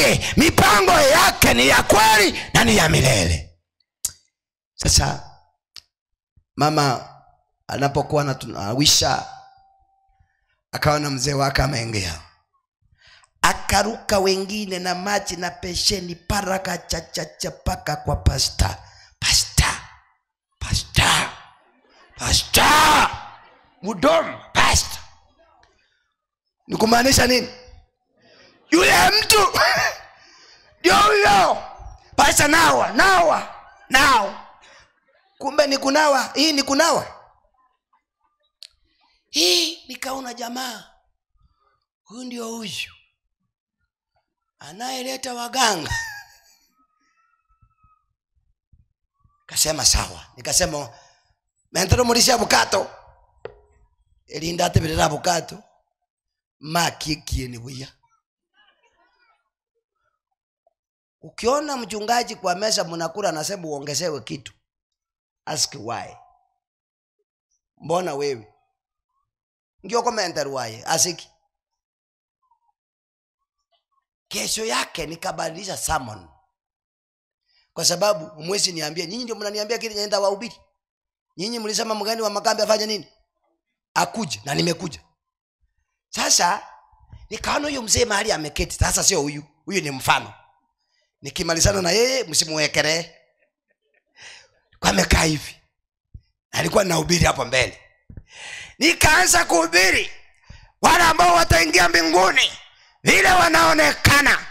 yake, mipango yake ni ya kweli na ni ya milele. Sasa mama anapokuwa anawisha, akaona mzee wake ameingia, akaruka wengine na maji na pesheni, paraka chachacha paka kwa pasta. Mudomo pasta. Nikumaanisha nini? Yule mtu ndio huyo pasta. Nawa. Kumbe ni kunawa. Hii ni kunawa. Nikaona jamaa huyu ndio huyu anayeleta waganga. Kasema sawa. Nikasema mentero mulisha bukato elinda tebelera bukato makikie ni buya. Ukiona mchungaji kwa meza mnakula anasema uongezewe kitu, ask why. Mbona wewe ngio komentar why asiki? Kesho yake nikabadilisha sermon, kwa sababu mwezi niambie nyinyi ndio mnaniambia kile nenda wahubiri. Nyinyi mlisema mgani wa makambi afanye nini? Akuje, na nimekuja. Sasa nikaona huyo mzee mahali ameketi. Sasa sio huyu ni mfano. Nikimalizana na yeye msimuwekere kwa amekaa hivi. Alikuwa anahubiri hapo mbele. Nikaanza kuhubiri wale ambao wataingia mbinguni vile wanaonekana.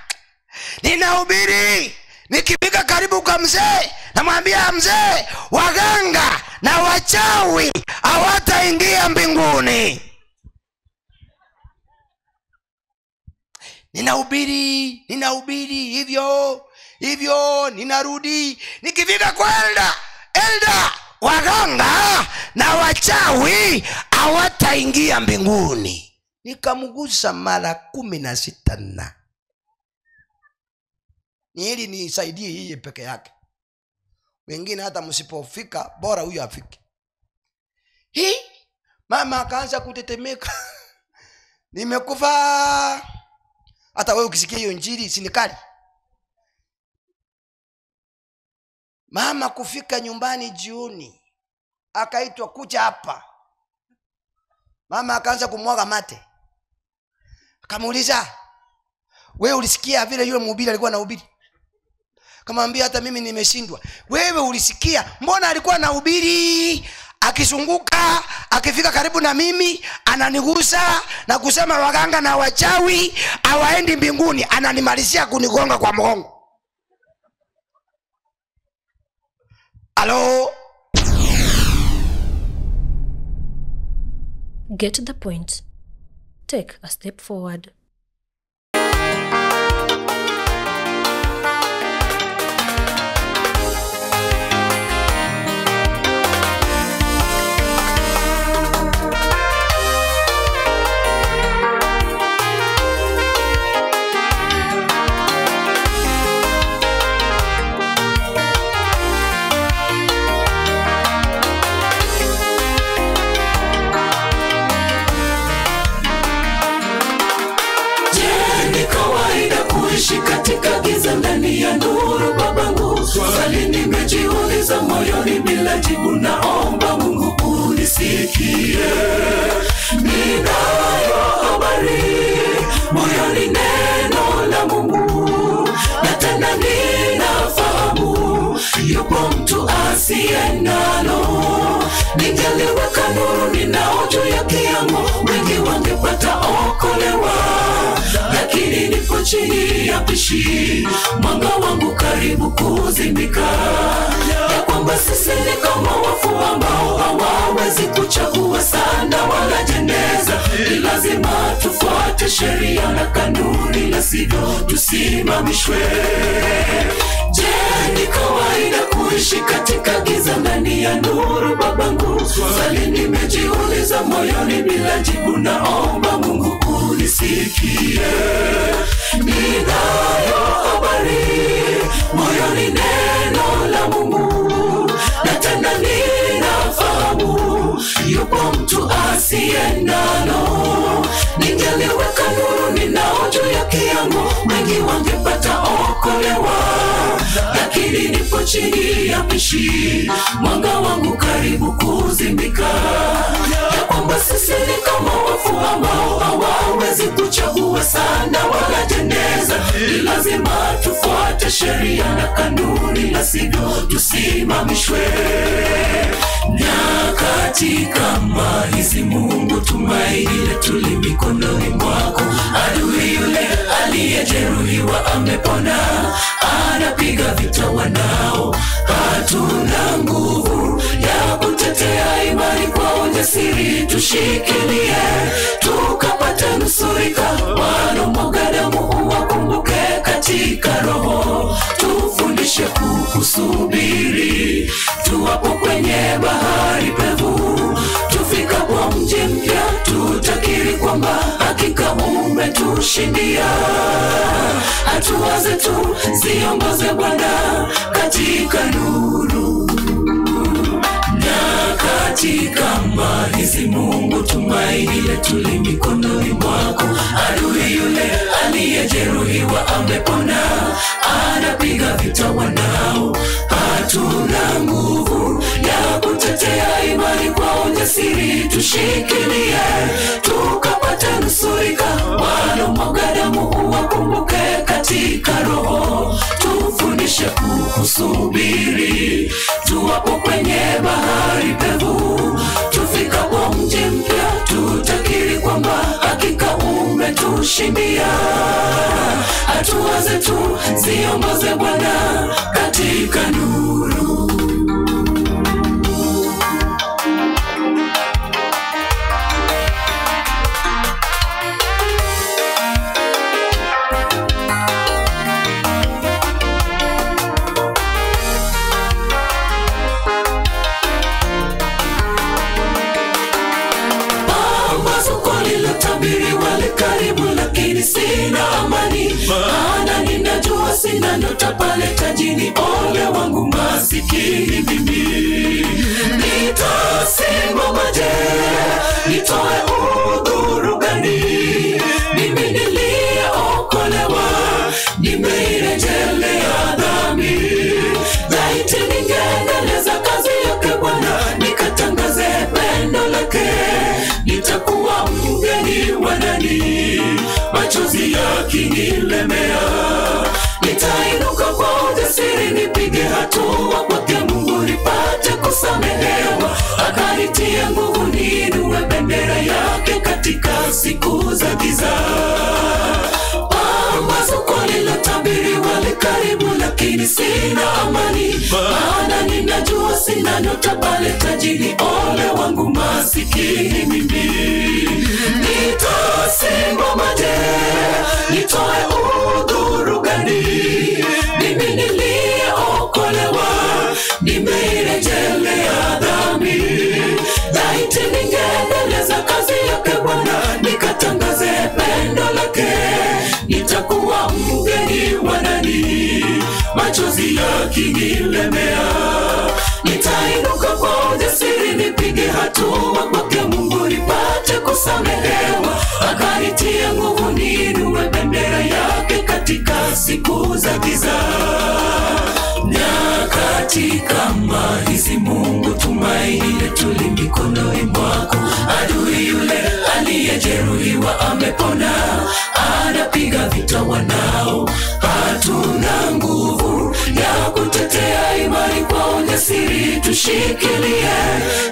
Ninahubiri, nikifika karibu kwa mzee namwambia mzee, waganga na wachawi hawataingia mbinguni. Ninahubiri hivyo ninarudi. Nikifika kwa elda, waganga na wachawi hawataingia mbinguni. Nikamgusa mara 16. Ni ili nisaidie yeye peke yake. Wengine hata msipofika bora huyu afike. Mama akaanza kutetemeka. Nimekufa. Hata wewe ukisikia hiyo injili sinikali. Mama kufika nyumbani jioni, akaitwa kuja hapa. Mama akaanza kumwaga mate. Akamuuliza, wewe ulisikia vile yule mhubiri alikuwa anahubiri? Kamwambia hata mimi nimeshindwa. Wewe ulisikia? Mbona alikuwa anahubiri akizunguka, akifika karibu na mimi ananigusa na kusema waganga na wachawi hawaendi mbinguni, ananimalizia kunigonga kwa mgongo. Hello? Get to the point. Take a step forward. Katika giza ndani ya nuru babangu, swali nimejiuliza moyoni bila jibu, naomba Mungu unisikie. Ninayo habari moyoni, neno la Mungu, na tena ninafahamu yupo mtu asiye nalo. Ningeliweka nuru ninao juu ya kiango, wengi wangepata okolewa, lakini nipo chini ya pishi, mwanga wangu karibu kuzimika. Ya kwamba sisi ni kama wafu ambao hawawezi kuchagua sana wala jeneza. Ni lazima tufuate sheria na kanuni, la sivyo tusimamishwe. Je, ni kawaida kuishi katika giza ndani ya nuru babangu? Swali nimejiuliza moyoni bila jibu, naomba Mungu unisikie. Ninayo habari moyoni, neno la Mungu, na tena ninafahamu yupo mtu asiye nalo. Ningeliweka nuru ninao juu ya kiango, wengi wangepata kuokolewa, lakini nipo chini ya pishi, mwanga wangu karibu kuzimika, ya kwamba sisi ni kama wafu ambao hawawezi kuchagua sana wala jeneza. Ni lazima tufuate sheria na kanuni, la sivyo tusimamishwe. Nyakati kama hizi Mungu, tumaini letu li mikononi mwako. Adui yule aliyejeruhiwa amepona, anapiga vita wanao. Hatuna nguvu ya kutetea imani kwa ujasiri, tushikilie tukapata nusurika. Wanaomwaga damu uwakumbuke katika roho, tufundishe kukusubiri tuwapo kwenye bahari pevu. Tufika kwa mji mpya, tutakiri kwamba hakika umetushindia. Hatua zetu ziongoze Bwana katika nuru. Nyakati kama hizi Mungu, tumaini letu li mikononi mwako. Adui yule aliyejeruhiwa amepona, anapiga vita wanao. Hatuna nguvu ya kutetea imani kwa ujasiri, tushikilie tukapata nusurika. Wanaomwaga damu uwakumbuke katika roho, tufundishe kukusubiri tuwapo kwenye bahari pevu. Tufika kwa mji mpya, tutakiri kwamba hakika umetushindia. Hatua zetu ziongoze Bwana katika nuru. Karibu lakini sina amani, maana ninajua sina nyota pale tajini. Ole wangu masikini mimi, nitasimama je? Nitoe udhuru gani? Mimi niliyeokolewa, nimeirejelea dhambi. Laiti ningeendeleza kazi yake Bwana, nikatangaze pendo lake. Nitakuwa mgeni wa nani, machozi yakinilemea. Nitainuka kwa ujasiri, nipige hatua kwake Mungu, nipate kusamehewa. Akanitie nguvu, niinue bendera yake katika siku za giza. Pambazuko lilotabiriwa li karibu, lakini sina amani, maana ninajua sina nyota pale tajini. Ole wangu masikini mimi, nitasimama je? Nitoe udhuru gani? Mimi niliyeokolewa, nimeirejelea dhambi. Laiti ningeendeleza kazi yake Bwana, nikatangaze pendo lake. Nitakuwa mgeni wa nani, machozi yakinilemea. Nitainuka kwa ujasiri, nipige hatua kwake Mungu, nipate kusamehewa. Akanitie nguvu, niinue bendera yake katika siku za giza. Nyakati kama hizi Mungu, tumaini letu li mikononi mwako. Adui yule aliyejeruhiwa amepona, anapiga vita wanao. Hatuna nguvu ya kutetea imani kwa ujasiri, tushikilie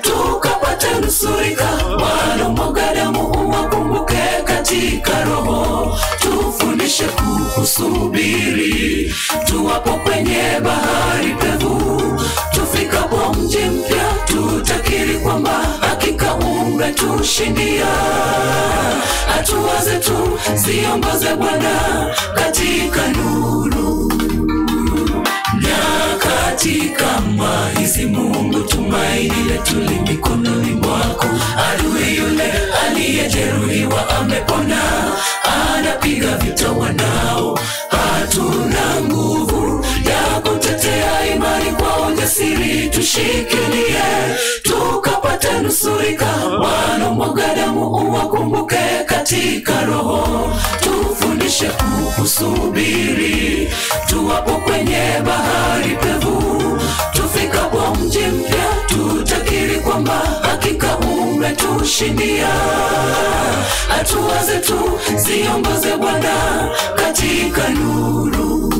tukapata nusurika. Wanaomwaga damu uwakumbuke katika roho, tufundishe kukusubiri tuwapo kwenye bahari pevu. Tufika kwa mji mpya, tutakiri kwamba hakika umetushindia. Hatua zetu ziongoze Bwana katika nuru. Nyakati kama hizi Mungu, tumaini letu li mikononi mwako. Adui yule aliyejeruhiwa amepona, anapiga vita wanao. Hatuna nguvu ya kutetea imani kwa ujasiri, tushikilie tukapata nusurika. Wanaomwaga damu uwakumbuke katika roho, tufundishe kukusubiri tuwapo kwenye bahari pevu, tufikapo mji mpya tutakiri kwamba hakika umetushindia. Hatua zetu ziongoze Bwana katika nuru,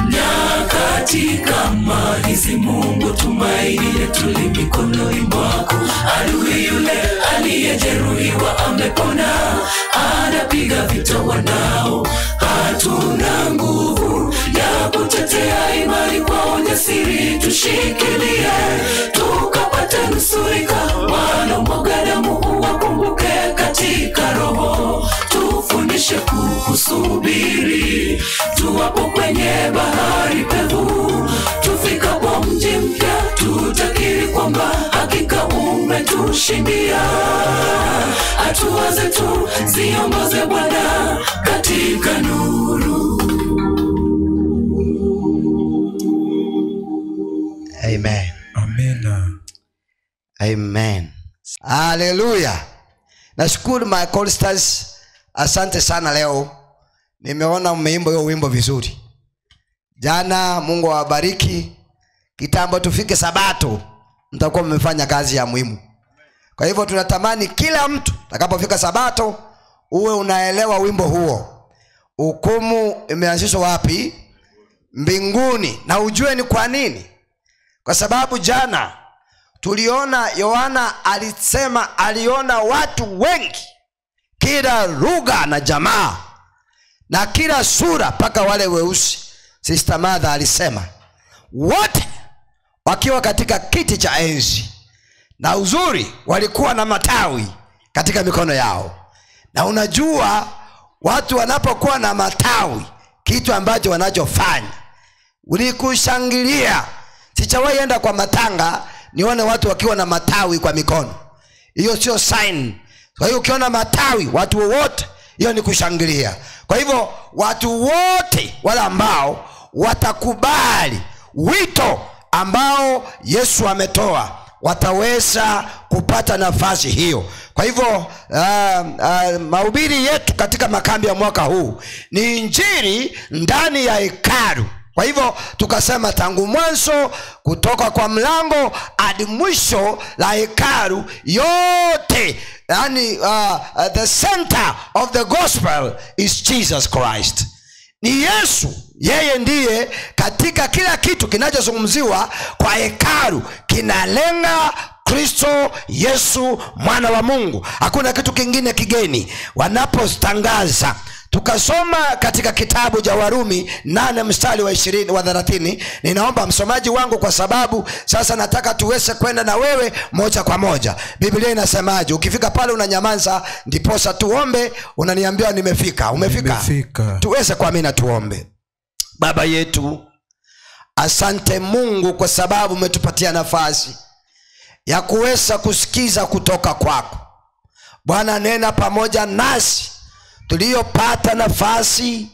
nyakati kama hizi Mungu tumaini letu li mikononi mwako. Adui yule aliyejeruhiwa amepona, anapiga vita wanao. Hatuna nguvu ya kutetea imani, kwa ujasiri tushikilie, tukapate nusurika. Wanaomwaga damu uwakumbuke katika roho, tufundishe kukusubiri. Tuwapo kwenye bahari pevu, tufikapo mji mpya tutakiri kwamba hakika umetushindia. Hatua zetu ziongoze Bwana katika nuru. Amen. Amen. Amen. Hallelujah. Nashukuru my choristers, asante sana leo. Nimeona mmeimba hiyo wimbo vizuri. Jana Mungu awabariki. Kitambo tufike Sabato mtakuwa mmefanya kazi ya muhimu. Kwa hivyo tunatamani kila mtu atakapofika Sabato uwe unaelewa wimbo huo. Hukumu imeanzishwa wapi? Mbinguni. Na ujue ni kwa nini? Kwa sababu jana tuliona Yohana alisema aliona watu wengi, kila lugha na jamaa na kila sura, paka wale weusi. Sister Mother alisema wote wakiwa katika kiti cha enzi, na uzuri walikuwa na matawi katika mikono yao. Na unajua watu wanapokuwa na matawi, kitu ambacho wanachofanya ulikushangilia. Sijawahi enda kwa matanga nione watu wakiwa na matawi kwa mikono. Hiyo sio sign. Kwa hiyo ukiona matawi watu wote, hiyo ni kushangilia. Kwa hivyo watu wote wale ambao watakubali wito ambao Yesu ametoa wataweza kupata nafasi hiyo. Kwa hivyo mahubiri yetu katika makambi ya mwaka huu ni injili ndani ya hekalu. Kwa hivyo tukasema tangu mwanzo, kutoka kwa mlango hadi mwisho la hekalu yote, yani the center of the gospel is Jesus Christ. Ni Yesu, yeye ndiye katika kila kitu kinachozungumziwa kwa hekalu kinalenga Kristo Yesu mwana wa Mungu. Hakuna kitu kingine kigeni wanapotangaza. Tukasoma katika kitabu cha Warumi 8 mstari wa 20 wa 30. Ninaomba msomaji wangu, kwa sababu sasa nataka tuweze kwenda na wewe moja kwa moja. Biblia inasemaje? Ukifika pale unanyamaza, ndiposa tuombe. Unaniambia nimefika. Umefika? Tuweze kuamini, tuombe. Baba yetu, asante Mungu kwa sababu umetupatia nafasi ya kuweza kusikiza kutoka kwako. Bwana, nena pamoja nasi tuliyopata nafasi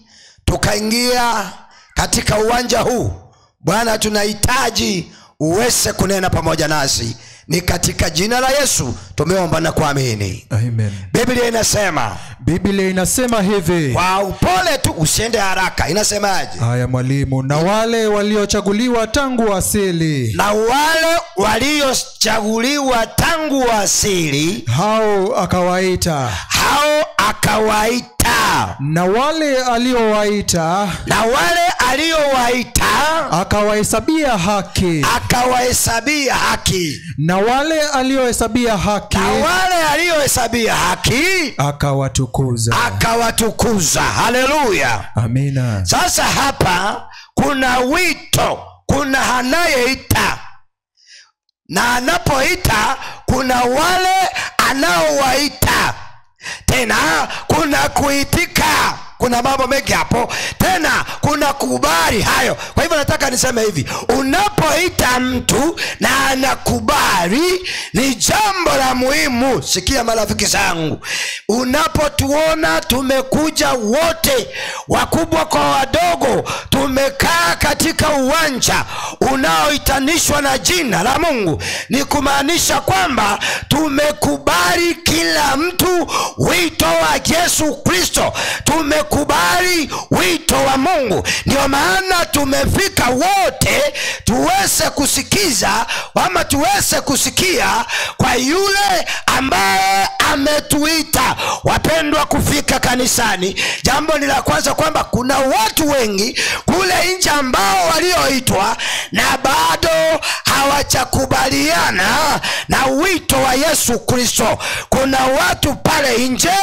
tukaingia katika uwanja huu. Bwana, tunahitaji uweze kunena pamoja nasi. Ni katika jina la Yesu tumeomba na kuamini. Amen. Biblia inasema hivi. Kwa upole tu, usiende haraka. Inasemaje? Haya mwalimu, na wale waliochaguliwa tangu asili. Na wale waliochaguliwa tangu asili, hao akawaita. Na wale aliowaita, akawahesabia haki. Na wale aliohesabia haki, akawatukuza. Haleluya. Amina. Sasa hapa kuna wito, kuna anayeita, na anapoita kuna wale anaowaita. Tena kuna kuitika. Kuna mambo mengi hapo. Tena kuna kubali hayo. Kwa hivyo nataka niseme hivi, unapoita mtu na anakubali ni jambo la muhimu. Sikia marafiki zangu, unapotuona tumekuja wote, wakubwa kwa wadogo, tumekaa katika uwanja unaoitanishwa na jina la Mungu, ni kumaanisha kwamba tumekubali kila mtu wito wa Yesu Kristo. Tumekubali wito wa Mungu. Ndio maana tumefika wote tuweze kusikiza ama tuweze kusikia kwa yule ambaye ametuita. Wapendwa, kufika kanisani, jambo ni la kwanza kwamba kuna watu wengi kule nje ambao walioitwa na bado hawachakubaliana na wito wa Yesu Kristo. Kuna watu pale nje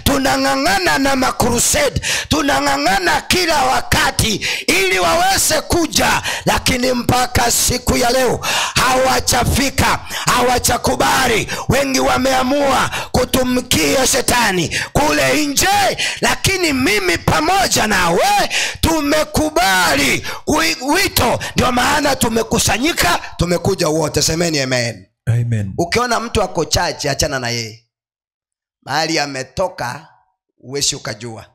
tunang'ang'ana na makrusade, tunang'ang'ana kila wakati ili waweze kuja, lakini mpaka siku ya leo hawachafika, hawachakubali. Wengi wameamua kutumikia shetani kule nje, lakini mimi pamoja nawe tumekubali wito. Ndio maana tumekusanyika, tumekuja wote. Semeni amen. Amen. Ukiona mtu ako chache, achana na yeye. Mahali ametoka uwezi ukajua.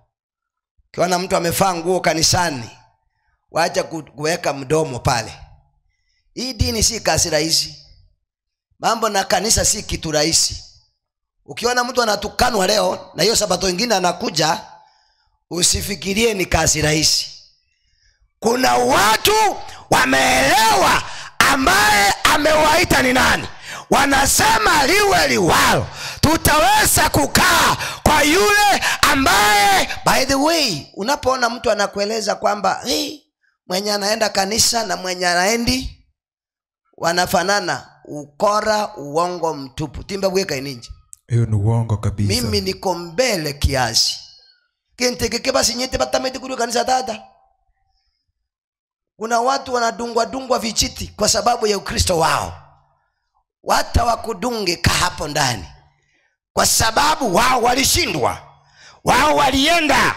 Ukiona mtu amevaa nguo kanisani, wacha kuweka mdomo pale. Hii dini si kazi rahisi. Mambo na kanisa si kitu rahisi. Ukiona mtu anatukanwa leo na hiyo sabato nyingine anakuja, usifikirie ni kazi rahisi. Kuna watu wameelewa ambaye amewaita ni nani. Wanasema liwe liwalo, tutaweza kukaa kwa yule ambaye. By the way, unapoona mtu anakueleza kwamba mwenye anaenda kanisa na mwenye anaendi wanafanana, ukora, uongo mtupu. Timba bweka ininje. Hiyo ni uongo kabisa. Mimi niko mbele kiasi. Kenteke basi nyete batameti kuru kanisa dada. Kuna watu wanadungwa vichiti kwa sababu ya Ukristo wao. Wata wakudunge ka hapo ndani, kwa sababu wao walishindwa. Wao walienda,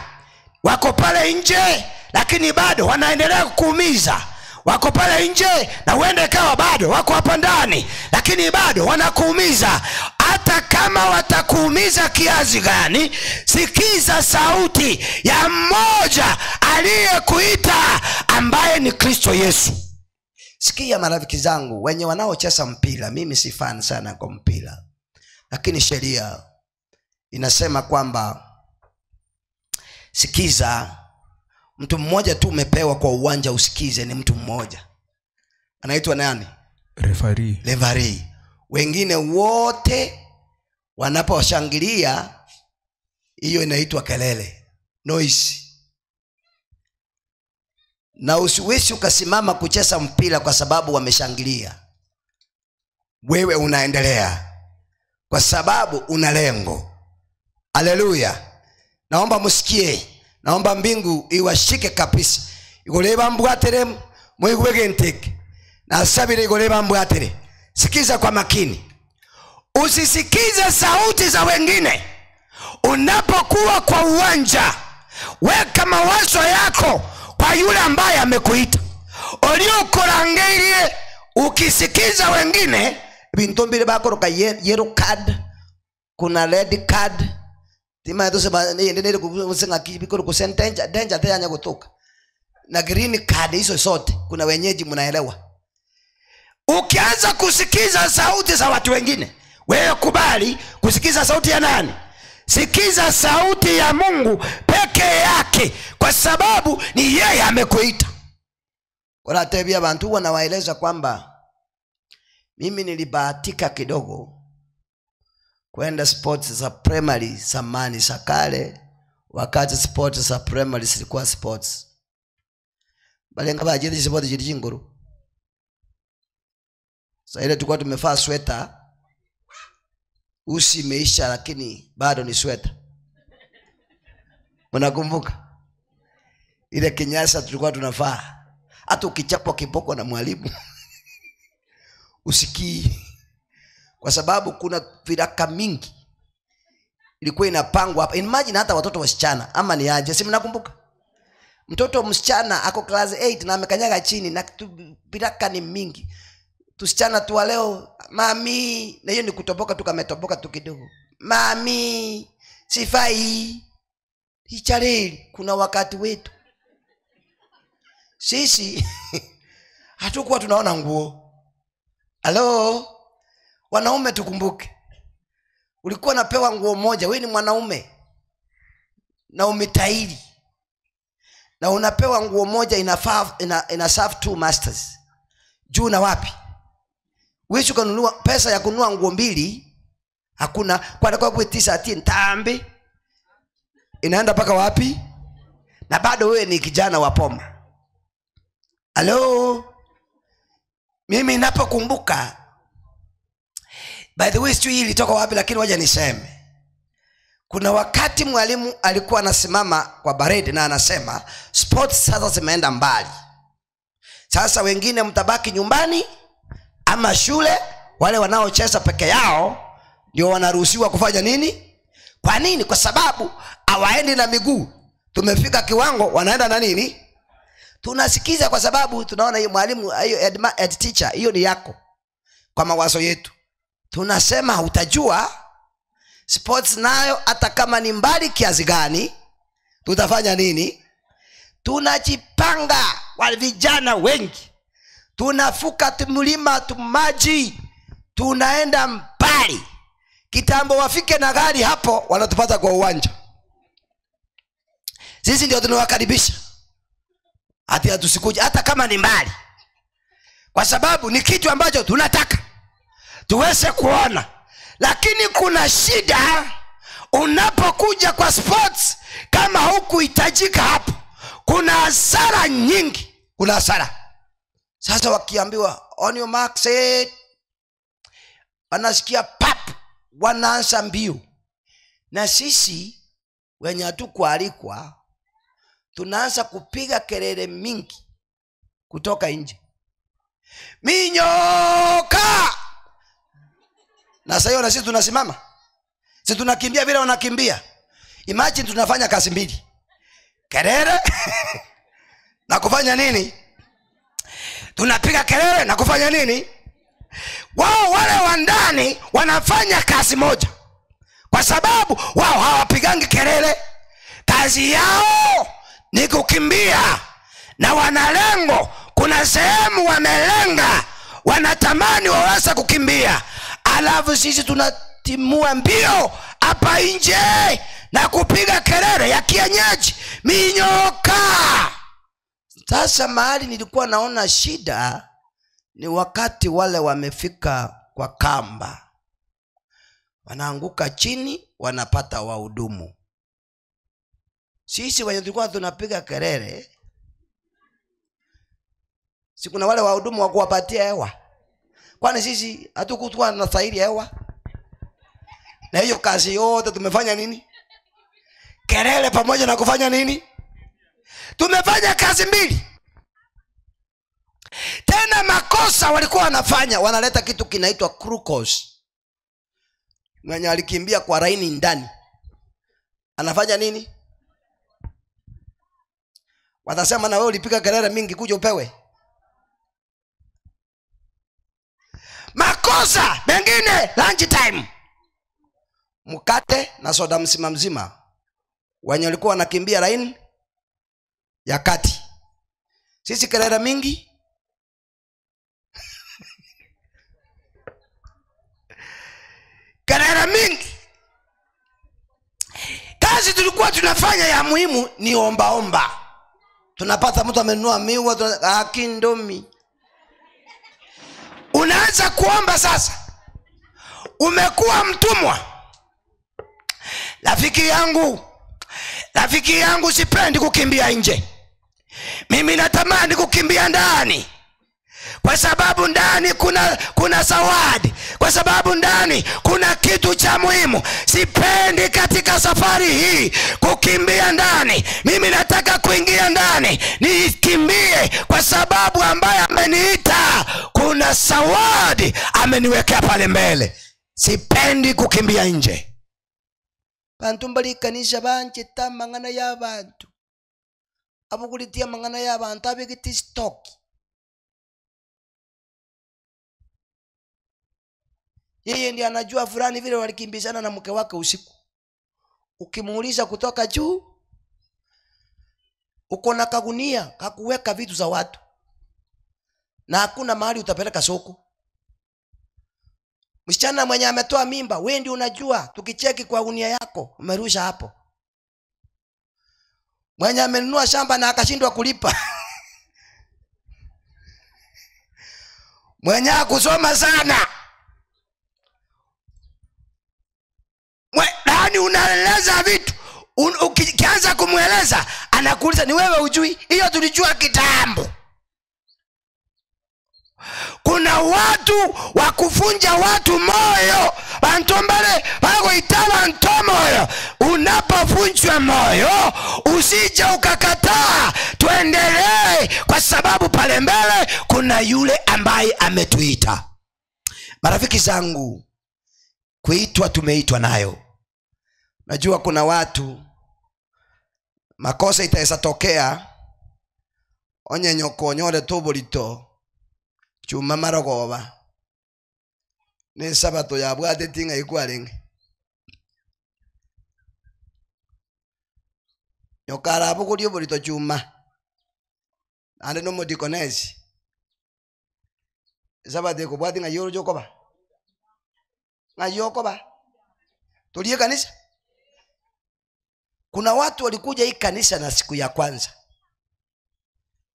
wako pale nje, lakini bado wanaendelea kukuumiza. Wako pale nje na uende kawa bado wako hapa ndani, lakini bado wanakuumiza. Hata kama watakuumiza kiasi gani, sikiza sauti ya mmoja aliyekuita ambaye ni Kristo Yesu. Sikia marafiki zangu wenye wanaocheza mpira, mimi si fan sana kwa mpira, lakini sheria inasema kwamba, sikiza, mtu mmoja tu umepewa kwa uwanja usikize, ni mtu mmoja. Anaitwa nani? Referee. Wengine wote wanapowashangilia, hiyo inaitwa kelele, noise. Na usiwezi ukasimama kucheza mpira kwa sababu wameshangilia. Wewe unaendelea kwa sababu una lengo. Haleluya. Naomba msikie, naomba mbingu iwashike kabisa. Igoleba mbwatere mwigwege nteke. Na sabire igoleba mbwatere. Sikiza kwa makini. Usisikize sauti za wengine. Unapokuwa kwa uwanja, weka mawazo yako kwa yule ambaye amekuita. Oliokorangerie ukisikiza wengine, bintombire bakoroka yellow card, kuna red card. Tima yetu sema nende kusenga kibikoro kusentence danger tayanya kutoka. Na green card hizo sote kuna wenyeji mnaelewa. Ukianza kusikiza sauti za watu wengine, wewe kubali kusikiza sauti ya nani? Sikiza sauti ya Mungu peke yake, kwa sababu ni yeye amekuita. Kuna tabia abantu wanawaeleza kwamba mimi nilibahatika kidogo kwenda sports za primary zamani sakale, wakati sports za primary zilikuwa sports. Balenga baje sports jinguru. Sasa ile tulikuwa tumevaa sweta, usi imeisha lakini bado ni sweta. Unakumbuka? Ile kinyasa tulikuwa tunavaa. Hata ukichapwa kiboko na mwalimu usikii, kwa sababu kuna viraka mingi ilikuwa inapangwa hapa. Imagine hata watoto wasichana ama ni aje, si mnakumbuka? Mtoto msichana ako class 8 na amekanyaga chini na viraka ni mingi. Tusichana tu leo, mami, na hiyo ni kutoboka tu, kametoboka tu kidogo. Mami, sifai. Hichari, kuna wakati wetu sisi hatukuwa tunaona nguo. Halo wanaume, tukumbuke, ulikuwa napewa nguo moja, wewe ni mwanaume na umetairi, na unapewa nguo moja ina serve two masters. Juu na wapi? Wewe ukanunua, pesa ya kununua nguo mbili hakuna. Kwa t-shirt ntambi inaenda paka wapi? Na bado wewe ni kijana wa poma. Halo, mimi ninapokumbuka, by the way sijui hili ilitoka wapi, lakini waje niseme, kuna wakati mwalimu alikuwa anasimama kwa baridi na anasema sports sasa zimeenda mbali, sasa wengine mtabaki nyumbani ama shule, wale wanaocheza peke yao ndio wanaruhusiwa kufanya nini? Kwa nini? Kwa sababu hawaendi na miguu. Tumefika kiwango wanaenda na nini? Tunasikiza, kwa sababu tunaona hiyo mwalimu, hiyo head teacher, hiyo ni yako. Kwa mawazo yetu tunasema utajua sports nayo hata kama ni mbali kiasi gani tutafanya nini? Tunajipanga. Wale vijana wengi tunafuka mlima tumaji, tunaenda mbali. Kitambo wafike na gari hapo wanatupata kwa uwanja. Sisi ndio tunawakaribisha. Hata tusikuje hata kama ni mbali, kwa sababu ni kitu ambacho tunataka tuweze kuona. Lakini kuna shida unapokuja kwa sports kama hukuhitajika hapo. Kuna hasara nyingi, kuna hasara. Sasa wakiambiwa on your mark set, wanasikia pap, wanaanza mbio. Na sisi wenye hatukualikwa tunaanza kupiga kelele mingi kutoka nje, minyoka. Na sasa hiyo na sisi tunasimama, sisi tunakimbia vile wanakimbia. Imagine tunafanya kazi mbili, kelele na kufanya nini? Tunapiga kelele na kufanya nini? Wao wale wa ndani wanafanya kazi moja, kwa sababu wao hawapigangi kelele. Kazi yao ni kukimbia, na wanalengo, kuna sehemu wamelenga, wanatamani waweza kukimbia. Alafu sisi tunatimua mbio hapa nje na kupiga kelele ya kienyeji, minyoka. Sasa mahali nilikuwa naona shida ni wakati wale wamefika kwa kamba, wanaanguka chini, wanapata wahudumu. Sisi wenye tulikuwa tunapiga kelele, si kuna wale wahudumu wa kuwapatia hewa? Kwani sisi hatukuwa na stahili hewa? Na hiyo kazi yote tumefanya nini? Kelele pamoja na kufanya nini? Tumefanya kazi mbili. Tena makosa walikuwa wanafanya, wanaleta kitu kinaitwa glucose. Mwenye alikimbia kwa raini ndani anafanya nini? Watasema na wewe ulipiga kelele mingi, kuja upewe. Makosa mengine, lunch time, mkate na soda mzima. Wenye walikuwa wanakimbia raini ya kati, sisi kelele mingi kelele mingi. Kazi tulikuwa tunafanya ya muhimu ni omba. Tunapata mtu amenunua miwa, kindomi, unaanza kuomba. Sasa umekuwa mtumwa. Rafiki yangu sipendi kukimbia nje, mimi natamani kukimbia ndani, kwa sababu ndani kuna zawadi, kwa sababu ndani kuna kitu cha muhimu. Sipendi katika safari hii kukimbia ndani, mimi nataka kuingia ndani nikimbie, kwa sababu ambaye ameniita kuna zawadi ameniwekea pale mbele. Sipendi kukimbia nje. Bantu mbali kanisa banje tamangana y'abantu, abukulitia mangana y'abantu abigiti stock. Yeye ndiye anajua fulani vile walikimbizana na mke wake usiku. Ukimuuliza kutoka juu, uko na kagunia kakuweka vitu za watu, na hakuna mahali utapeleka soko. Msichana mwenye ametoa mimba, wewe ndio unajua, tukicheki kwa gunia yako umerusha hapo. Mwenye amenunua shamba na akashindwa kulipa. Mwenye kusoma sana. Nani unaeleza vitu? Ukianza kumueleza anakuuliza ni wewe ujui? Hiyo tulijua kitambo. Kuna watu wa kufunja watu moyo. Bantombale bago itala ntomoyo. Unapofunjwa moyo usije ukakataa. Tuendelee kwa sababu pale mbele kuna yule ambaye ametuita. Marafiki zangu, kuitwa tumeitwa nayo. Najua kuna watu makosa itaweza tokea. Onye nyoko nyore tobolito chuma marogoba ne sabato ya bwate tinga ikwarenge nyokara bukulio bolito chuma ande no modikonezi sabato ko bwate nga yoro jokoba ngayokoba tulie kanisa. Kuna watu walikuja hii kanisa na siku ya kwanza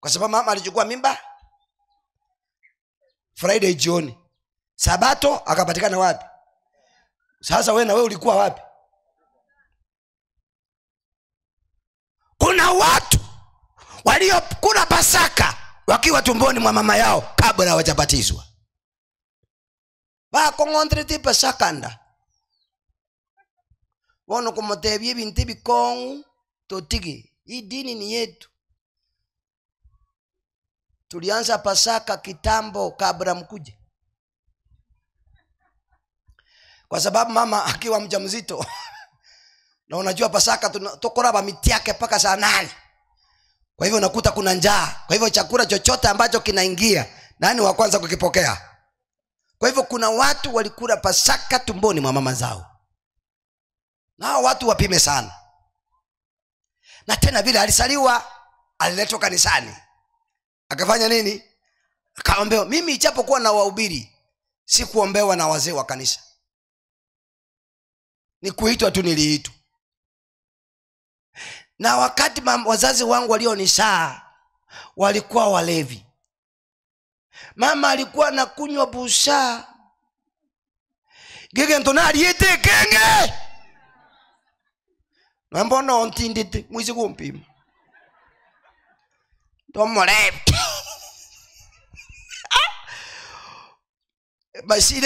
kwa sababu mama alichukua mimba Friday jioni, Sabato akapatikana wapi? Sasa wewe na wewe ulikuwa wapi? Kuna watu waliokula Pasaka wakiwa tumboni mwa mama yao kabla hawajabatizwa. Bako ngontreti Pasaka nda wono kumotebye ibintu bikong totigi. Hii dini ni yetu. Tulianza Pasaka kitambo kabla mkuje. Kwa sababu mama akiwa mjamzito na unajua Pasaka tukoraba miti yake paka saa 8. Kwa hivyo unakuta kuna njaa. Kwa hivyo chakula chochote ambacho kinaingia, nani wa kwanza kukipokea? Kwa hivyo kuna watu walikula Pasaka tumboni mwa mama zao. Na watu wapime sana. Na tena vile alisaliwa, aliletwa kanisani. Akafanya nini? Akaombewa. Mimi ijapokuwa na wahubiri, si kuombewa na wazee wa kanisa. Ni kuitwa tu niliitwa. Na wakati wazazi wangu walionizaa walikuwa walevi. Mama alikuwa anakunywa busa. Gege ntonali yete kenge. Mbona ontindite mwizi kumpima. Tomolevi.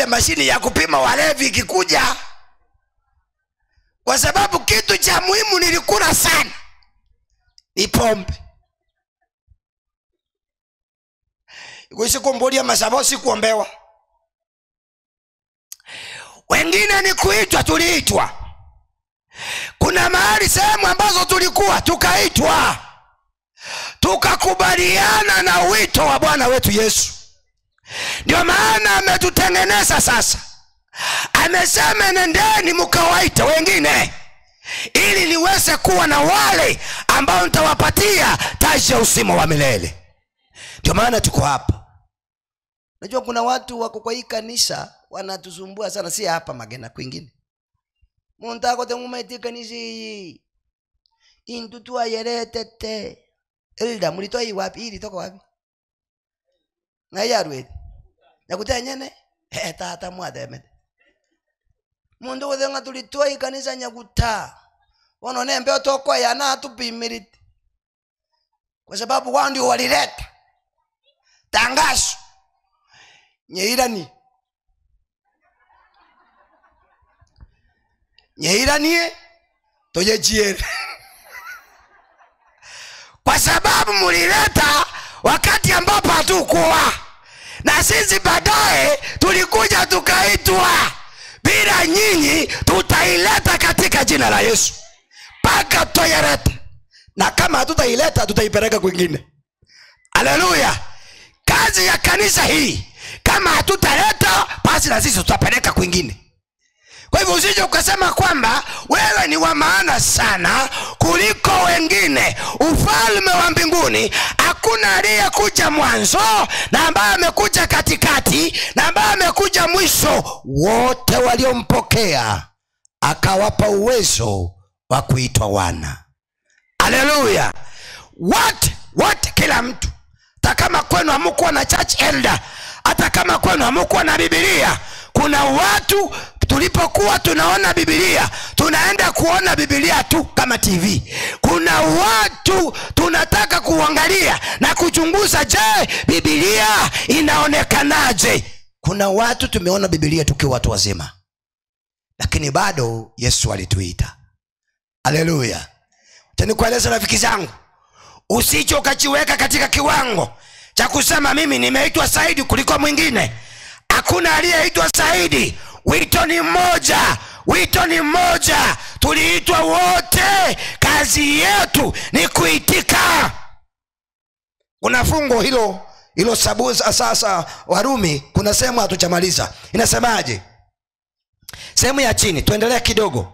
Mashine ya kupima walevi ikikuja, kwa sababu kitu cha muhimu nilikula sana ni pombe. Ikuisi kumbulia masabosi kuombewa. Wengine ni kuitwa, tuliitwa. Kuna mahali sehemu ambazo tulikuwa tukaitwa, tukakubaliana na wito wa Bwana wetu Yesu. Ndio maana ametutengeneza sasa. Amesema nendeni mkawaite wengine, ili niweze kuwa na wale ambao nitawapatia taji ya uzima wa milele. Ndio maana tuko hapa. Najua kuna watu wako kwa hii kanisa wanatusumbua sana, si hapa Magena kwingine. Munta kote mumaiti kanisa hii. Intutua yeretete. Elda mulitoa hii wapi? Hii toka wapi? Ngayarwe. Nakuta nyene? Tata mwada emete. Mundu wethenga tulitoa hii kanisa Nyaguta. Wono nembe otoko yana atupimiriti. Kwa sababu wao ndio walileta tangazo. Nyeirani tojejiere. Kwa sababu mulileta wakati ambapo hatukuwa. Na sisi baadaye tulikuja tukaitwa. Bila nyinyi tutaileta katika jina la Yesu. Paka toyereta. Na kama hatutaileta tutaipeleka kwingine. Haleluya. Kazi ya kanisa hii, kama hatutaleta basi na sisi tutapeleka kwingine. Kwa hivyo usije ukasema kwamba wewe ni wa maana sana kuliko wengine. Ufalme wa mbinguni hakuna aliyekuja mwanzo na ambaye amekuja katikati na ambaye amekuja mwisho. Wote waliompokea akawapa uwezo wa kuitwa wana. Haleluya. Wote kila mtu. Hata kama kwenu hamukuwa na church elder, hata kama kwenu hamukuwa na Biblia, kuna watu tulipokuwa tunaona Biblia, tunaenda kuona Biblia tu kama TV. Kuna watu tunataka kuangalia na kuchunguza, je, Biblia inaonekanaje? Kuna watu tumeona Biblia tukiwa watu wazima, lakini bado Yesu alituita. Haleluya. Tena kueleza rafiki zangu, usije ukajiweka katika kiwango cha kusema mimi nimeitwa zaidi kuliko mwingine. Hakuna aliyeitwa zaidi. Wito ni mmoja. Wito ni mmoja. Tuliitwa wote. Kazi yetu ni kuitika. Kuna fungo hilo sabuza sasa Warumi, kuna sehemu hatuchamaliza. Inasemaje? Sehemu ya chini, tuendelea kidogo.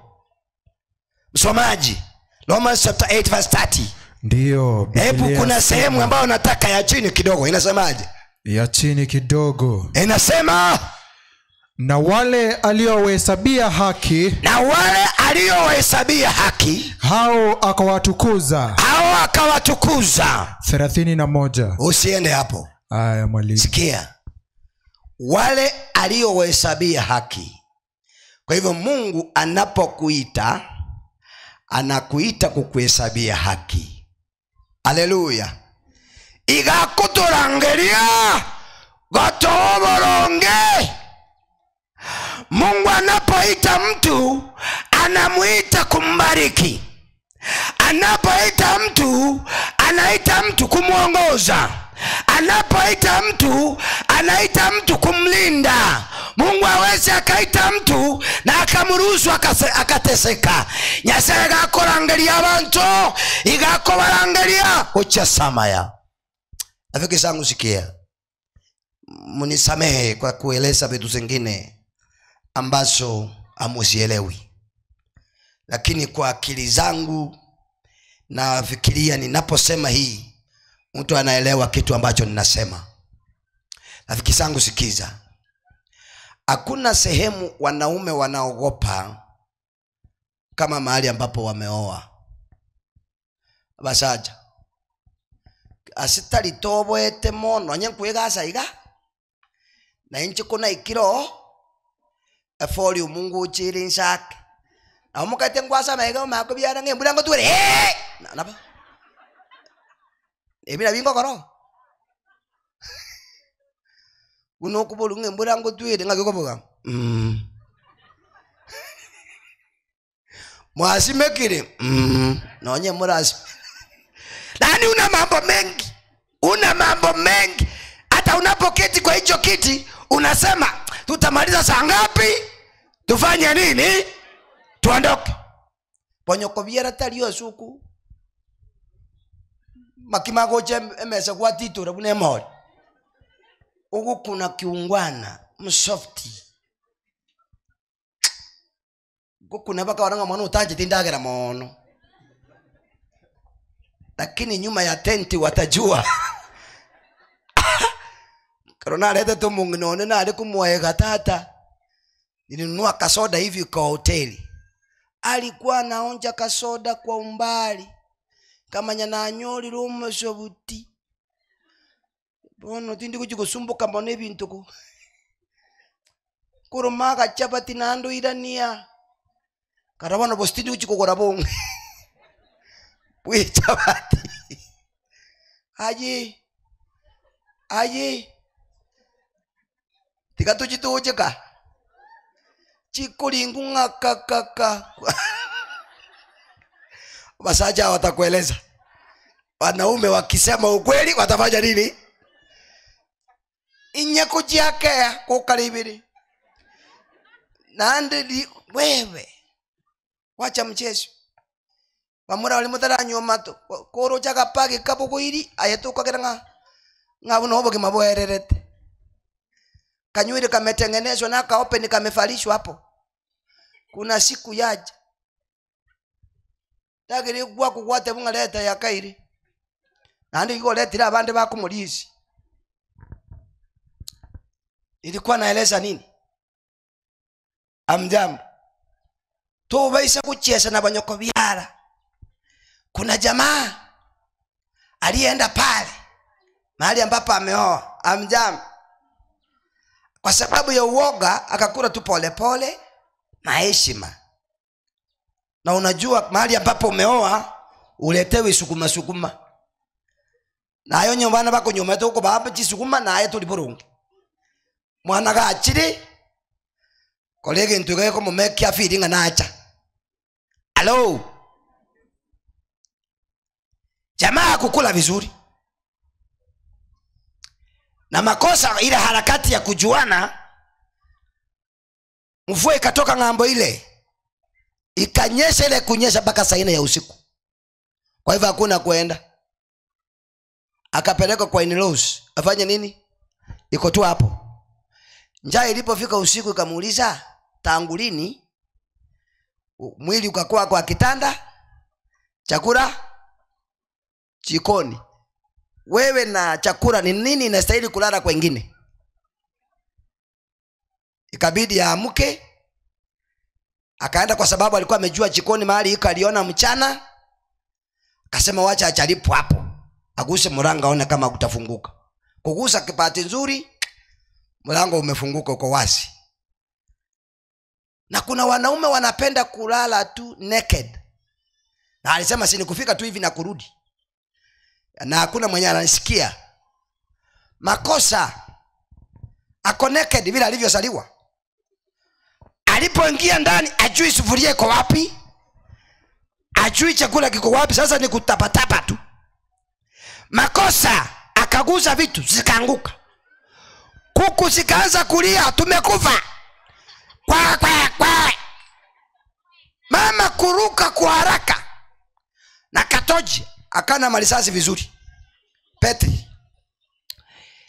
Msomaji, Romans chapter 8 verse 30. Ndio. Hebu kuna sehemu ambayo nataka ya chini kidogo. Inasemaje? Ya chini kidogo. Inasema, na wale aliowahesabia haki, hao akawatukuza. 31. Usiende hapo. Aya mwalimu. Sikia. Wale aliowahesabia haki. Kwa hivyo Mungu anapokuita, anakuita kukuhesabia haki. Haleluya. Igakuturangeria gotoboronge. Mungu anapoita mtu, anamuita kumbariki. Anapoita mtu, anaita mtu kumuongoza. Anapoita mtu, anaita mtu kumlinda. Mungu hawezi akaita mtu na akamruhusu akateseka. Nyasaye gakorangeria abantu, igakobarangeria ucha samaya. Rafiki zangu sikia. Munisamehe kwa kueleza vitu zingine ambazo hamuzielewi. Lakini kwa akili zangu nafikiria ninaposema hii, mtu anaelewa kitu ambacho ninasema. Rafiki zangu sikiza. Hakuna sehemu wanaume wanaogopa kama mahali ambapo wameoa. Basaja asitali tobo ete mono anyankuega saiga na inchi kuna ikiro efoli Mungu uchiri nsake na umukate ngwasa mega mako byara ngemburango tuwe naba ebira bingo koro uno kubolu ngemburango tuwe ngake koboga mwasimekire nonye murasi. Nani una mambo mengi. Hata unapoketi kwa hicho kiti unasema tutamaliza saa ngapi? Tufanye nini? Tuondoke. Ponyoko biera talio suku. Makimago emesa kwa tito rabune mori. Ugu kuna kiungwana msofti. Kuna baka waranga mwana utaje tindagera mono. Lakini nyuma ya tenti watajua. Karona leta tu Mungu none na alikumweka tata. Nilinunua kasoda hivi kwa hoteli. Alikuwa anaonja kasoda kwa umbali. Kama nyana anyoli rumo shobuti. Bono tindi kujikusumbuka mbone bintu ko. Kurumaka chapati nando irania. Karabana bostidi uchikokora bonge. Wichabati aji tika tuchitucheka chikulingunga kakaka. Masaja watakueleza wanaume wakisema ukweli watafanya nini? Inye kujiakea kukaribiri nande wewe wacha mchezo. Bamura wali mutara nyoma to koro chaka pagi kapo kuiri ayetuka kera ngabuno hobo kimabohererete kanywire kametengenezwa na ka open kamefalishwa hapo. Kuna siku yaja tagiri kwa kukwate bunga leta ya kairi Nandi iko letira abande bakumulisi. Ilikuwa naeleza nini? Amjambo. Tubaisa kucheza na banyoko biara. Kuna jamaa alienda pale mahali ambapo ameoa. Amjambo. Kwa sababu ya uoga akakula tu pole pole na heshima. Na unajua mahali ambapo umeoa uletewe sukuma. Na ayo nyumbana bako nyuma to ko baba chisukuma na ayo tuli burungi. Mwana ga chiri kolege ntugaye ko mumekia feeding anaacha. Hello. Jamaa kukula vizuri. Na makosa ile harakati ya kujuana, mvua ikatoka ngambo ile. Ikanyesha ile kunyesha mpaka saa 4 ya usiku. Kwa hivyo hakuna kuenda. Akapeleka kwa in-laws. Afanye nini? Iko tu hapo. Njaa ilipofika usiku ikamuuliza, tangu lini mwili ukakuwa kwa kitanda, chakula jikoni? Wewe na chakula ni nini inastahili kulala kwingine? Ikabidi aamke. Akaenda kwa sababu alikuwa amejua jikoni mahali iko aliona mchana. Akasema wacha achalipo hapo. Aguse mlango aone kama kutafunguka. Kugusa kipati nzuri, mlango umefunguka uko wazi. Na kuna wanaume wanapenda kulala tu naked. Na alisema si nikufika tu hivi na kurudi. Na hakuna mwenye anasikia. Makosa. Ako naked bila alivyozaliwa. Alipoingia ndani ajui sufuria iko wapi, ajui chakula kiko wapi, sasa ni kutapatapa tu. Makosa. Akaguza vitu zikaanguka. Kuku zikaanza kulia, tumekufa. Kwa. Mama kuruka kwa haraka. Na katoji akana malisasi vizuri. Petri.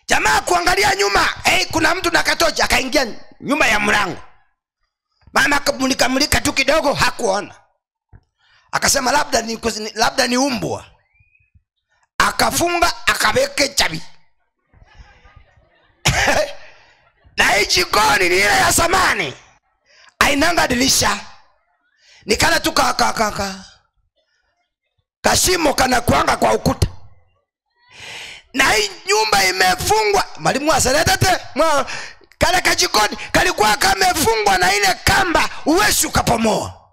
Jamaa kuangalia nyuma, kuna mtu na katoji, akaingia nyuma ya mlango. Mama kamulika tu kidogo, hakuona. Akasema labda ni umbwa. Akafunga akaweke chabi. Na hii jikoni ni ile ya samani. Ainanga dirisha. Nikala tu kashimo kana kuanga kwa ukuta. Na hii nyumba imefungwa. Mwalimu asaletete. Kale kajikoni kalikuwa kamefungwa na ile kamba, uwezi ukapomoa.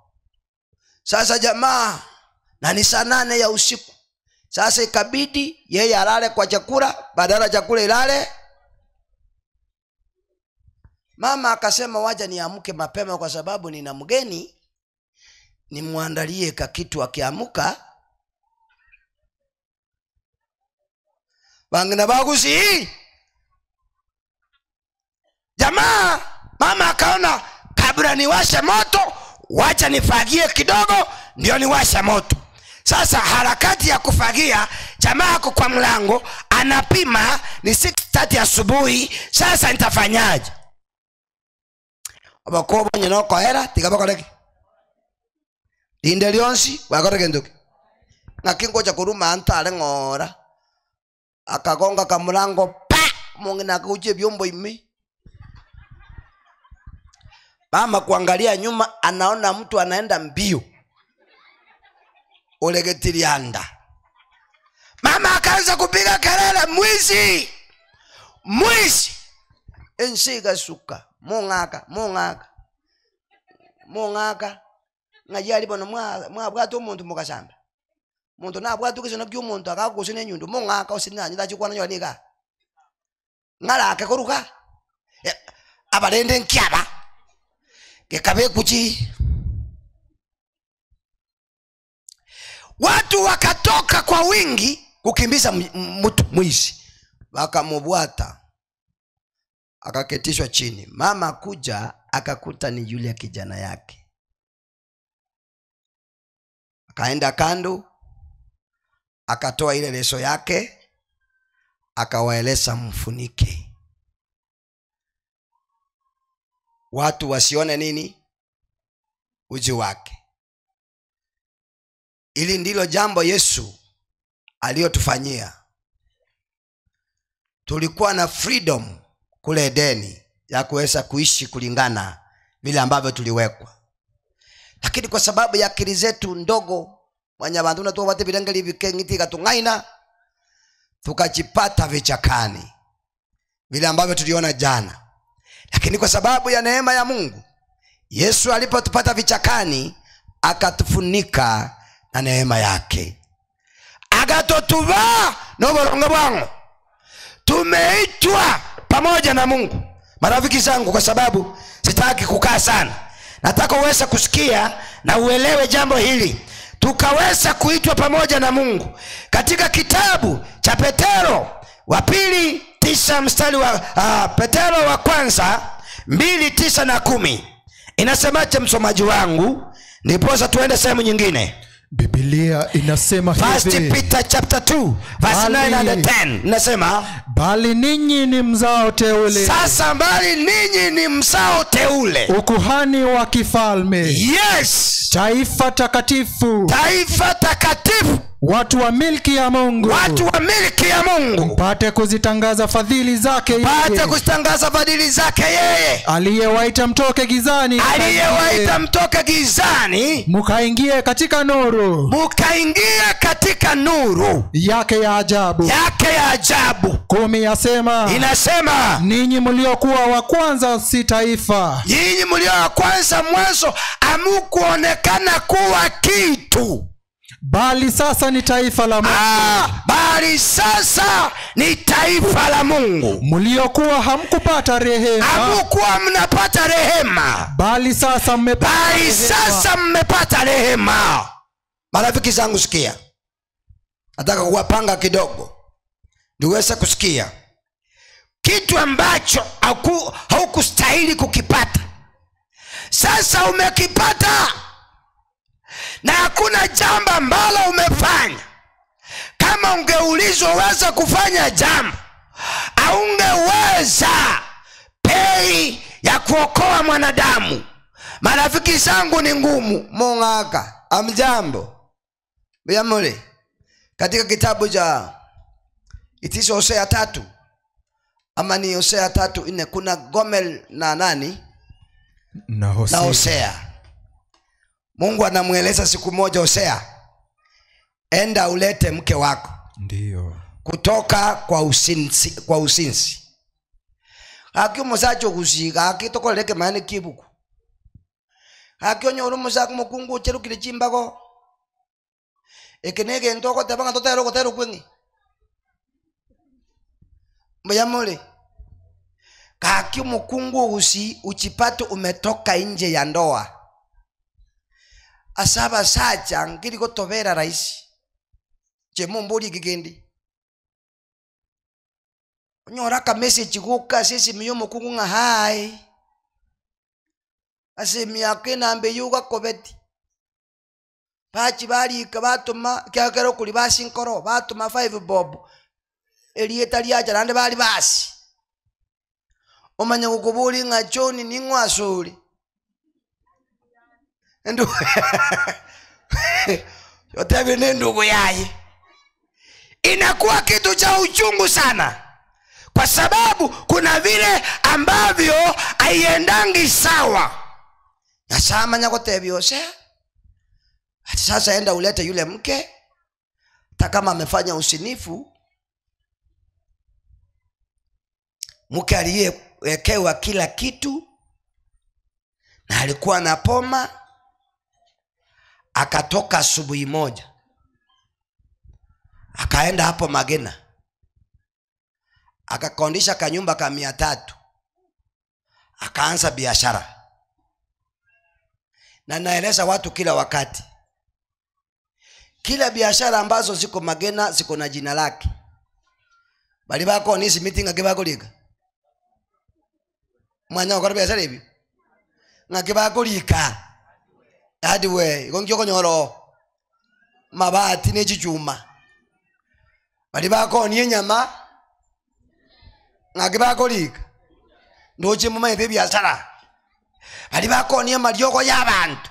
Sasa jamaa, na ni saa 8 ya usiku. Sasa ikabidi yeye alale kwa chakula, badala chakula ilale. Mama akasema waja niamke mapema kwa sababu nina mgeni, nimuandalie kakitu akiamuka. Bangina bagusi. Jamaa, mama akaona kabla niwashe moto, wacha nifagie kidogo ndio niwashe moto. Sasa harakati ya kufagia, jamaa ako kwa mlango, anapima ni 6:30 asubuhi. Sasa nitafanyaje? Abakobo nyino ko era tigabakoleki. Indelionsi wakoreke nduki. Ngakingo cha kuruma antale ngora. Akagonga ka mlango pa, mungina kuje byombo imi. Mama kuangalia nyuma anaona mtu anaenda mbio. Olegetirianda. Mama akaanza kupiga kelele, mwizi! Mwizi! Ensiga suka, mungaka. Ngajali bono mwabwato umuntu mukashamba. Muntu nabwato kizo nabyo umuntu akagusine nyundo mungaka osinanya ndachikwana nyonika. Ngala akakoruka. Abalende nkyaba. Kekabe kuchi. Watu wakatoka kwa wingi kukimbiza mtu mwizi. Wakamubwata. Akaketishwa chini. Mama kuja akakuta ni yule kijana yake. Akaenda kando, akatoa ile leso yake, akawaeleza mfunike. Watu wasione nini? Uji wake. Ili ndilo jambo Yesu aliyotufanyia. tulikuwa na freedom kule Edeni ya kuweza kuishi kulingana vile ambavyo tuliwekwa. Lakini kwa sababu ya akili zetu ndogo, wanyabantu na tuwate bilangeli vikengiti katungaina, tukajipata vichakani vile ambavyo tuliona jana. Lakini kwa sababu ya neema ya Mungu, Yesu alipotupata vichakani akatufunika na neema yake, akatotuva n'oborongo bwangu. Tumeitwa pamoja na Mungu. Marafiki zangu, kwa sababu sitaki kukaa sana, nataka uweze kusikia na uelewe jambo hili. Tukaweza kuitwa pamoja na Mungu katika kitabu cha Petero wa pili 9 mstari wa Petero wa kwanza 2:9 na 10. Inasemaje msomaji wangu? Ndiposa tuende sehemu nyingine. Biblia inasema hivi. First Peter chapter 2 verse 9 and 10. Inasema, bali ninyi ni mzao teule. Sasa bali ninyi ni mzao teule, ukuhani wa kifalme. Yes. Taifa takatifu. Taifa takatifu. Watu wa milki ya Mungu. Watu wa milki ya Mungu. Mpate kuzitangaza fadhili zake yeye. Mpate kuzitangaza fadhili zake yeye. Aliyewaita mtoke gizani. Aliyewaita mtoke gizani. Mukaingie katika nuru. Mukaingie katika nuru yake ya ajabu. Yake ya ajabu. 10 yasema. Inasema, ninyi mliokuwa wa kwanza si taifa. Ninyi mlio wa kwanza mwanzo hamukuonekana kuwa kitu, bali sasa ni taifa la Mungu. Bali sasa ni taifa la Mungu. Mliokuwa hamkupata rehema. Hamkuwa mnapata rehema, bali sasa mmepata. Bali sasa mmepata rehema. Marafiki zangu, sikia. Nataka kuwapanga kidogo niweze kusikia kitu ambacho haukustahili kukipata. Sasa umekipata, na hakuna jambo ambalo umefanya. Kama ungeulizwa uweza kufanya jambo, haungeweza pei ya kuokoa mwanadamu. Marafiki zangu, ni ngumu. Mongaka amjambo biamole. Katika kitabu cha itiso Hosea 3 ama ni Hosea 3:4, kuna Gomel na nani na Hosea. Mungu anamueleza siku moja Hosea, enda ulete mke wako. Ndiyo. Kutoka kwa usinzi. Hakio musacho kusiga akitokoleke mane kibuku. Hakio nyoro musaku mukungu cherukire chimbako. Ekenege ndoko tabanga totero kwengi. Mbayamole. Hakio mukungu uchipate umetoka nje ya ndoa. Asaba sacha ngiri kotobera raisi. Chemu mburi kikendi. Nyoraka message kuka sisi miyomo kukunga hai. Ase miyake nambe yuga kobeti. Pachi bali kabatuma kyakero kuli basi nkoro batuma 5 bob. Elieta liacha nande bali basi. Omanya kukubuli ngachoni ningwa suri. Ndu yote ni ndugu yaye. Inakuwa kitu cha uchungu sana, kwa sababu kuna vile ambavyo haiendangi sawa. Nasama nyako tebiosea. Ati sasa enda ulete yule mke, hata kama amefanya usinifu. Mke aliyewekewa kila kitu na alikuwa na poma. Akatoka asubuhi moja, akaenda hapo Magena, akakondisha kanyumba ka 300, akaanza biashara. Na naeleza watu kila wakati, kila biashara ambazo ziko Magena ziko na jina lake. Bali bako nisi meeting akibako liga mwanya kwa biashara hivi ngakibako lika hadi we ngongyo konyoro mabati nechichuma. Bali bako ni nyama ngakibako lika ndoche muma ebe biashara. Bali bako ni madyoko y'abantu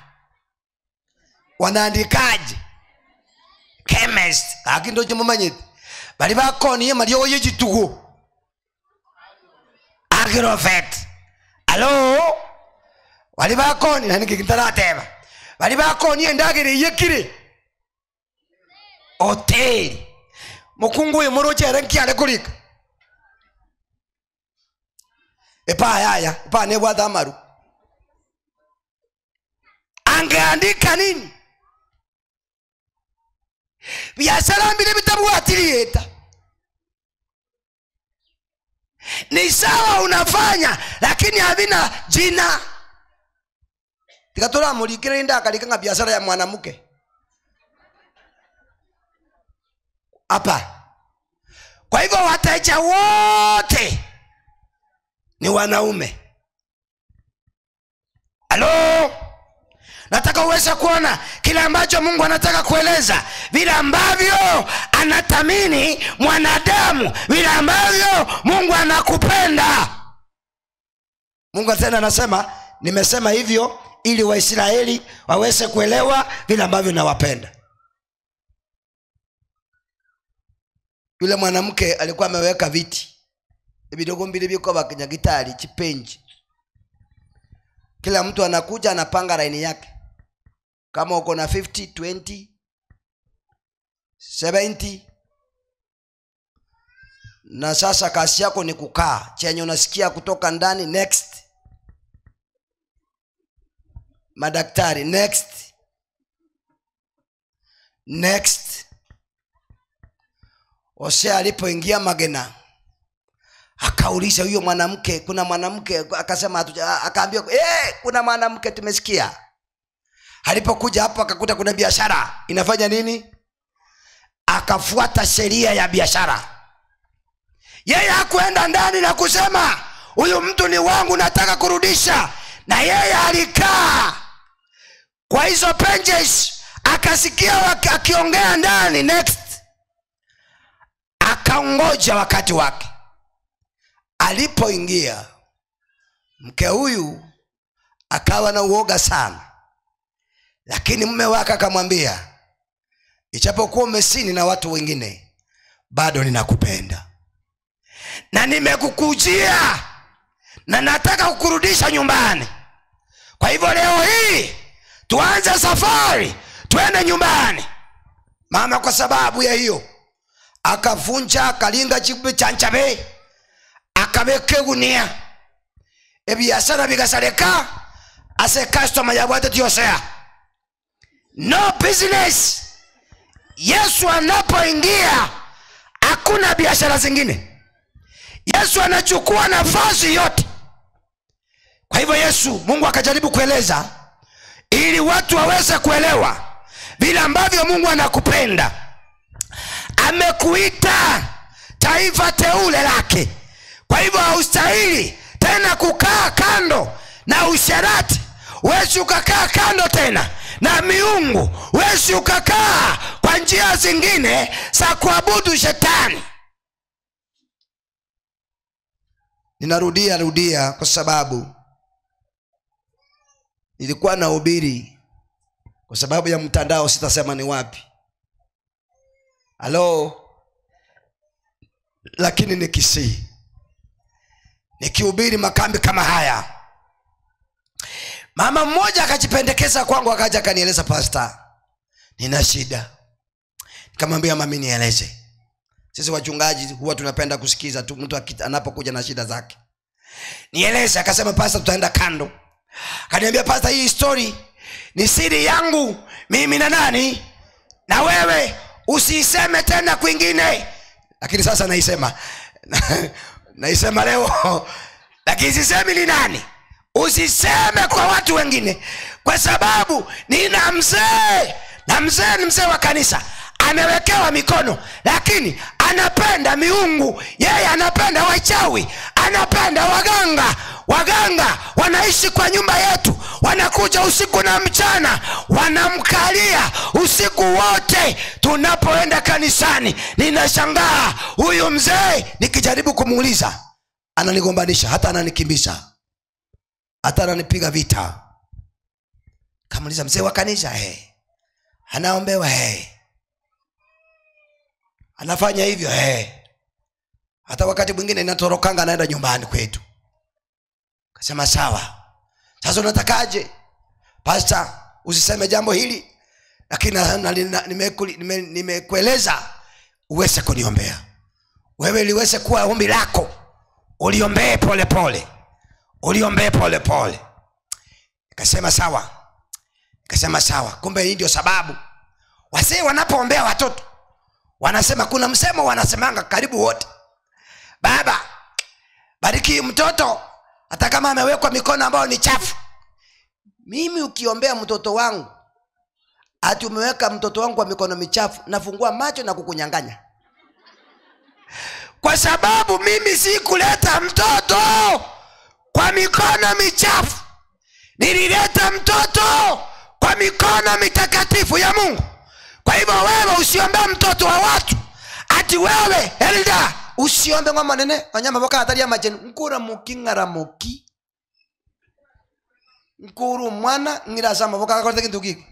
wanandikaje chemist akindoche muma nyeti. Bali bako ni madyoko y'echitugo Agrofet. Alo wali bakoni nani kitarateba bali bakoni endagire yekire hotel mukungu yimoroche rankiale kulika epa yaya epa ne bwa damaru angeandika nini biashara mbili vitabu atilieta ni sawa unafanya lakini havina jina. Tikatola mulikire nda kalika biashara ya mwanamke hapa. Kwa hivyo wateja wote ni wanaume. Halo, nataka uweze kuona kile ambacho Mungu anataka kueleza, vile ambavyo anatamini mwanadamu, vile ambavyo Mungu anakupenda. Mungu tena anasema, nimesema hivyo ili Waisraeli waweze kuelewa vile ambavyo nawapenda. Yule mwanamke alikuwa ameweka viti vidogo mbili biko bakenya gitari chipenji. Kila mtu anakuja anapanga laini yake. Kama uko na 50, 20, 70. Na sasa kazi yako ni kukaa. Chenye unasikia kutoka ndani next. Madaktari next. Next. Hosea alipoingia Magena akauliza huyo mwanamke, kuna mwanamke, akasema akaambia kuna mwanamke tumesikia. Alipokuja hapo akakuta kuna biashara inafanya nini, akafuata sheria ya biashara. Yeye hakuenda ndani na kusema huyu mtu ni wangu nataka kurudisha, na yeye alikaa kwa hizo pages, akasikia akiongea ndani next, akaongoja wakati wake. Alipoingia mke huyu akawa na uoga sana, lakini mume wake akamwambia, ijapokuwa umesini na watu wengine, bado ninakupenda na nimekukujia na nataka kukurudisha nyumbani. Kwa hivyo leo hii tuanze safari twende nyumbani. Mama kwa sababu ya hiyo akavunja kalinga chibu chanchabe, akabeke gunia ebiashara bigasaleka ase customer ya watu tiosea. No business. Yesu anapoingia hakuna biashara zingine. Yesu anachukua nafasi yote. Kwa hivyo Mungu akajaribu kueleza ili watu waweze kuelewa vile ambavyo Mungu anakupenda. Amekuita taifa teule lake. Kwa hivyo haustahili tena kukaa kando na usherati. Wewe ukakaa kando tena na miungu. Wewe ukakaa kwa njia zingine za kuabudu shetani. Ninarudia kwa sababu nilikuwa nahubiri kwa sababu ya mtandao, sitasema ni wapi. Halo, lakini nikihubiri makambi kama haya, mama mmoja akajipendekeza kwangu, akaja akanieleza, pastor, nina shida. Nikamwambia, mama nieleze. Sisi wachungaji huwa tunapenda kusikiza tu mtu anapokuja na shida zake. Nieleze. Akasema, pastor, tutaenda kando. Akaniambia, pastor, hii story ni siri yangu mimi na nani na wewe, usiseme tena kwingine. Lakini sasa naisema leo. Lakini sisemi ni nani. Usiseme kwa watu wengine, kwa sababu nina mzee, na mzee ni mzee wa kanisa, amewekewa mikono, lakini anapenda miungu. Yeye anapenda wachawi, anapenda waganga. Waganga wanaishi kwa nyumba yetu, wanakuja usiku na mchana, wanamkalia usiku wote tunapoenda kanisani. Ninashangaa huyu mzee, nikijaribu kumuuliza ananigombanisha, hata ananikimbisha, hata ananipiga vita. Kamuuliza, mzee wa kanisa, anaombewa, anafanya hivyo, hata wakati mwingine inatorokanga naenda nyumbani kwetu. Akasema sawa. Sasa unatakaje? Pastor, usiseme jambo hili, lakini nimekueleza uweze kuniombea. Wewe liweze kuwa ombi lako, uliombee pole pole. Uliombee pole pole. Nikasema sawa. Nikasema sawa. Kumbe hii ndio sababu wazee wanapoombea watoto wanasema, kuna msemo wanasemanga karibu wote, baba bariki mtoto hata kama amewekwa mikono ambayo ni chafu. Mimi ukiombea mtoto wangu ati umeweka mtoto wangu kwa mikono michafu, nafungua macho na kukunyanganya. Kwa sababu mimi si kuleta mtoto kwa mikono michafu, nilileta mtoto kwa mikono mitakatifu ya Mungu. Kwa hivyo wewe usiombee mtoto wa watu. Ati wewe elda usiombe ngoma nene wanyama boka atalia majeni nkura mukingara muki nkuru mwana ngira sama boka kwa kintu kiki.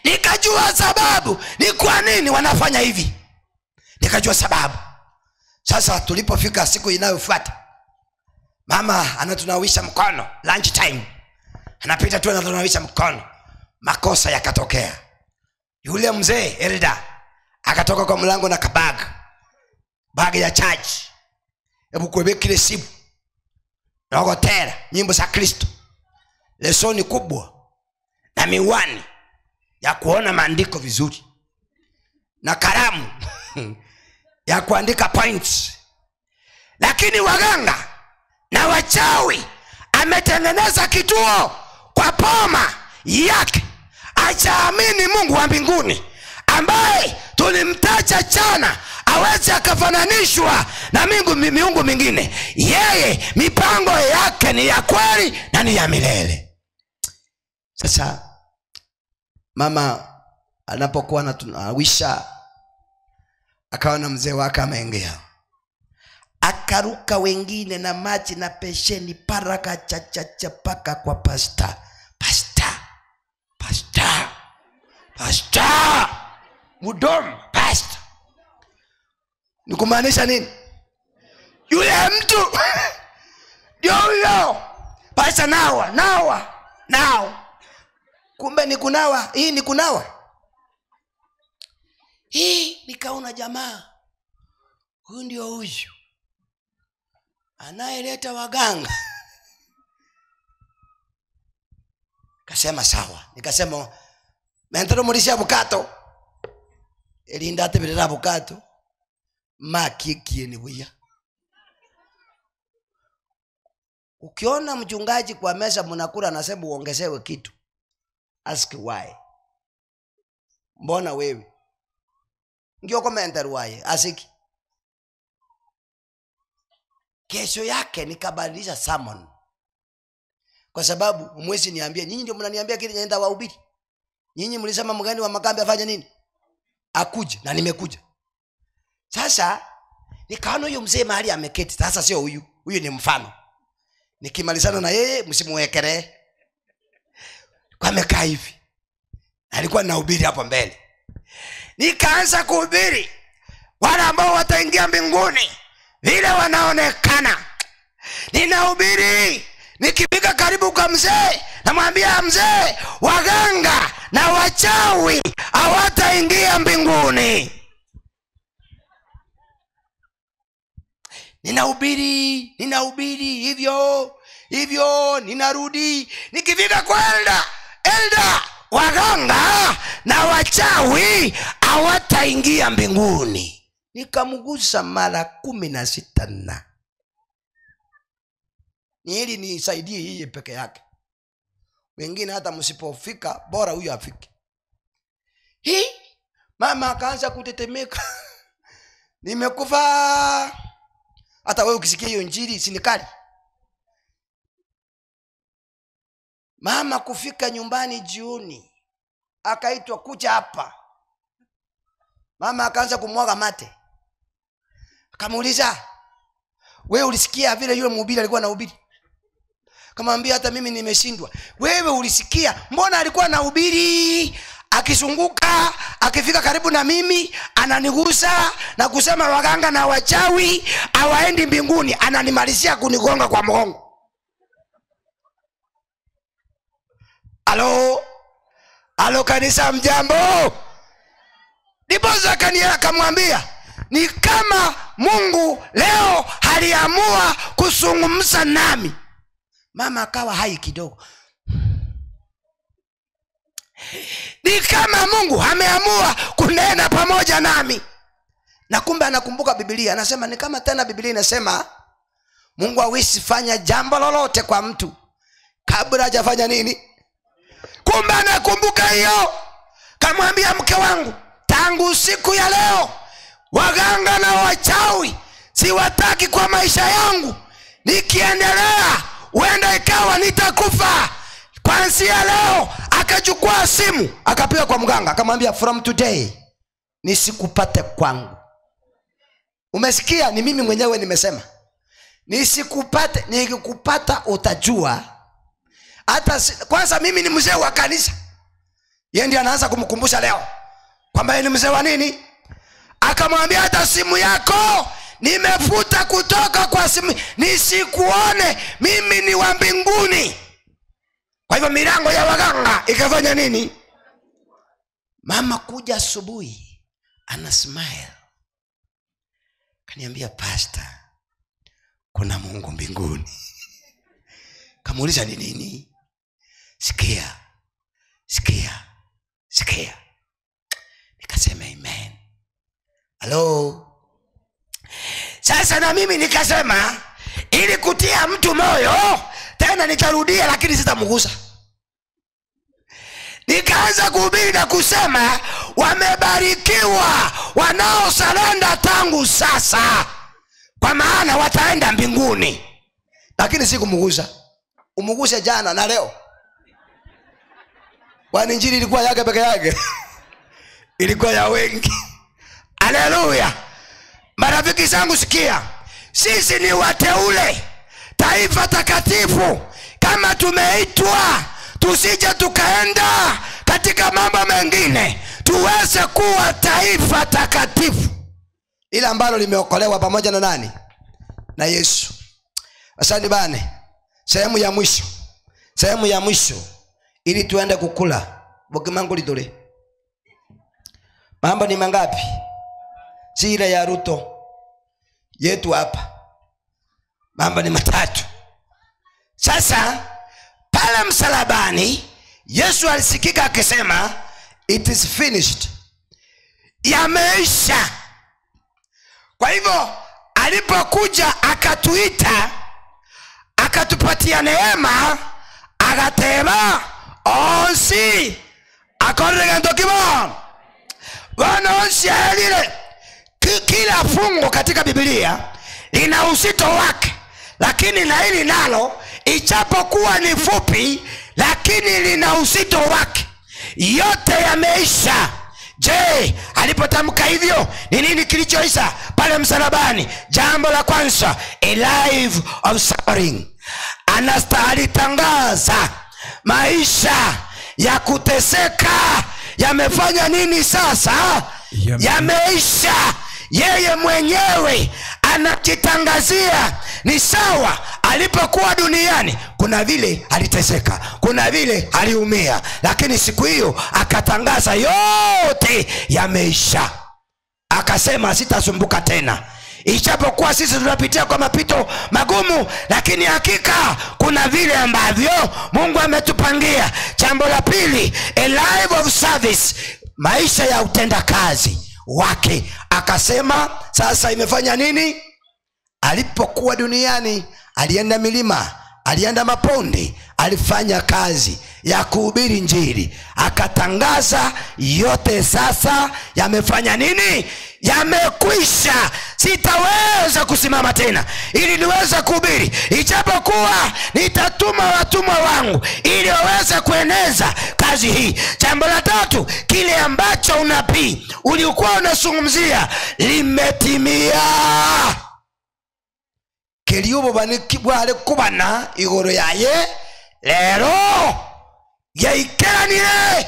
Nikajua sababu ni kwa nini wanafanya hivi. Nikajua sababu. Sasa tulipofika siku inayofuata, mama anatunawisha mkono lunch time. Anapita tu anatunawisha mkono. Makosa yakatokea. Yule mzee elda akatoka kwa mlango na bag ya church. Hebu kuwekile simu. Na ogotera nyimbo za Kristo. Lesoni kubwa na miwani ya kuona maandiko vizuri. Na kalamu ya kuandika points. Lakini waganga na wachawi ametengeneza kituo kwa poma yake. Achaamini Mungu wa mbinguni ambaye tulimtaja jana aweze akafananishwa na miungu mingine. Yeye mipango yake ni ya kweli na ni ya milele. Sasa mama anapokuwa anatunawisha, akaona mzee wake ameingia. Akaruka wengine na maji na pesheni paraka chachacha paka kwa pastor. Mudom pastor. Nikumaanisha nini? Yule mtu ndio huyo. Pastor nawa. Kumbe ni kunawa. Hii ni kunawa. Hii nikaona jamaa. Huyu ndio huyu anayeleta waganga. Kasema sawa. Nikasema mentero mulisha bukato. Elinda tebelera bukato. Makikie ni buya. Ukiona mchungaji kwa meza mnakula anasema uongezewe kitu, ask why. Mbona wewe? Ngio komentar why asiki. Kesho yake nikabadilisha sermon. Kwa sababu mwezi niambia, nyinyi ndio mnaniambia kile nenda wahubiri. Nyinyi mlisema mgani wa makambi afanye nini? Akuje, na nimekuja. Sasa nikaona huyo mzee mahali ameketi. Sasa sio huyu. Huyu ni mfano. Nikimalizana na yeye msimuwekere. Kwa amekaa hivi. Alikuwa anahubiri hapo mbele. Nikaanza kuhubiri wale ambao wataingia mbinguni vile wanaonekana. Ninahubiri. Nikifika karibu kwa mzee, namwambia mzee, waganga na wachawi hawataingia mbinguni. Ninahubiri hivyo ninarudi. Nikifika kwa elda waganga na wachawi hawataingia mbinguni. Nikamgusa mara 16. Ni ili nisaidie yeye peke yake. Wengine hata msipofika bora huyu afike. Mama akaanza kutetemeka. Nimekufa. Hata wewe ukisikia hiyo injili sinikali. Mama kufika nyumbani jioni, akaitwa kuja hapa. Mama akaanza kumwaga mate. Akamuuliza, wewe ulisikia vile yule mhubiri alikuwa anahubiri? Kamwambia hata mimi nimeshindwa. Wewe ulisikia? Mbona alikuwa anahubiri akizunguka, akifika karibu na mimi ananigusa na kusema waganga na wachawi hawaendi mbinguni, ananimalizia kunigonga kwa mgongo. Halo kanisa, mjambo? Ndipo Zakaria akamwambia, ni kama Mungu leo aliamua kuzungumza nami. Mama akawa hai kidogo. Ni kama Mungu ameamua kunena pamoja nami. Na kumbe anakumbuka Biblia. Anasema ni kama tena Biblia inasema Mungu hawezi fanya jambo lolote kwa mtu kabla hajafanya nini? Kumbe anakumbuka hiyo. Kamwambia mke wangu, tangu siku ya leo waganga na wachawi siwataki kwa maisha yangu. Nikiendelea huenda ikawa nitakufa. Kuanzia leo akachukua simu akapiga kwa mganga, akamwambia from today nisikupate kwangu. Umesikia? Ni mimi mwenyewe nimesema nisikupate. Nikikupata utajua. Hata kwanza mimi ni mzee wa kanisa. Yeye ndiye anaanza kumkumbusha leo kwamba yeye ni mzee wa nini. Akamwambia hata simu yako nimefuta kutoka kwa simu, nisikuone, mimi ni wa mbinguni. Kwa hivyo milango ya waganga ikafanya nini? Mama kuja asubuhi ana smile. Kaniambia, pastor, kuna Mungu mbinguni. Kamuuliza ni nini? Sikia. Nikasema amen. Hello. Sasa na mimi nikasema ili kutia mtu moyo, tena nitarudia lakini sitamgusa. Nikaanza kuhubiri na kusema wamebarikiwa wanaosalenda tangu sasa, kwa maana wataenda mbinguni. Lakini sikumgusa. Umuguse jana na leo. Kwani injili ilikuwa yake peke yake? Ilikuwa ya wengi. Haleluya. Marafiki zangu, sikia. Sisi ni wateule, taifa takatifu. Kama tumeitwa, tusije tukaenda katika mambo mengine. Tuweze kuwa taifa takatifu, ile ambalo limeokolewa pamoja na nani? Na Yesu. Asante bane. Sehemu ya mwisho ili tuende kukula. Bokimanguli dole. Mambo ni mangapi? Sira ya Ruto yetu hapa. Mambo ni matatu. Sasa pale msalabani Yesu alisikika akisema it is finished. Yameisha. Kwa hivyo alipokuja akatuita, akatupatia neema, agateba onsi akorega kibon. Bwana onsi alile. Kila fungo katika Biblia lina uzito wake, lakini na hili nalo ijapokuwa ni fupi lakini lina uzito wake. Yote yameisha. Je, alipotamka hivyo ni nini kilichoisha pale msalabani? Jambo la kwanza, a life of suffering. Anastahili tangaza maisha ya kuteseka yamefanya nini sasa? Yameisha. Yeye mwenyewe anakitangazia. Ni sawa alipokuwa duniani, kuna vile aliteseka, kuna vile aliumia, lakini siku hiyo akatangaza yote yameisha. Akasema sitasumbuka tena. Ijapokuwa sisi tunapitia kwa mapito magumu, lakini hakika kuna vile ambavyo Mungu ametupangia. Jambo la pili, a life of service, maisha ya utenda kazi wake. Akasema sasa imefanya nini? Alipokuwa duniani alienda milima, alienda maponde, alifanya kazi ya kuhubiri injili, akatangaza yote sasa yamefanya nini? Yamekwisha. Sitaweza kusimama tena ili niweze kuhubiri, ijapokuwa nitatuma watumwa wangu ili waweze kueneza kazi hii. Jambo la tatu, kile ambacho unabii ulikuwa unazungumzia limetimia. Keliubo banikibwale kubana igoro yaye lero yaikeranire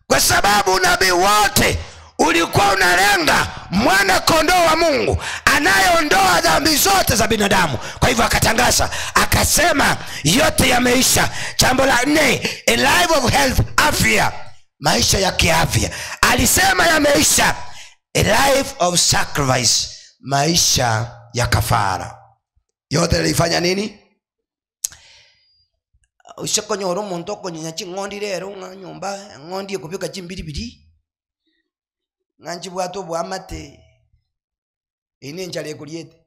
kwa sababu unabii wote ulikuwa unalenga mwana kondoo wa Mungu anayeondoa dhambi zote za binadamu. Kwa hivyo akatangaza, akasema yote yameisha. Jambo la 4, a life of health, afya, maisha ya kiafya. Alisema yameisha. A life of sacrifice, maisha ya kafara. Yote alifanya nini? Ushakonyoro muntu konyachi ngondi rero nyumba ngondi kupika chimbiribiri nganji bwato bwamate ine njale kuliete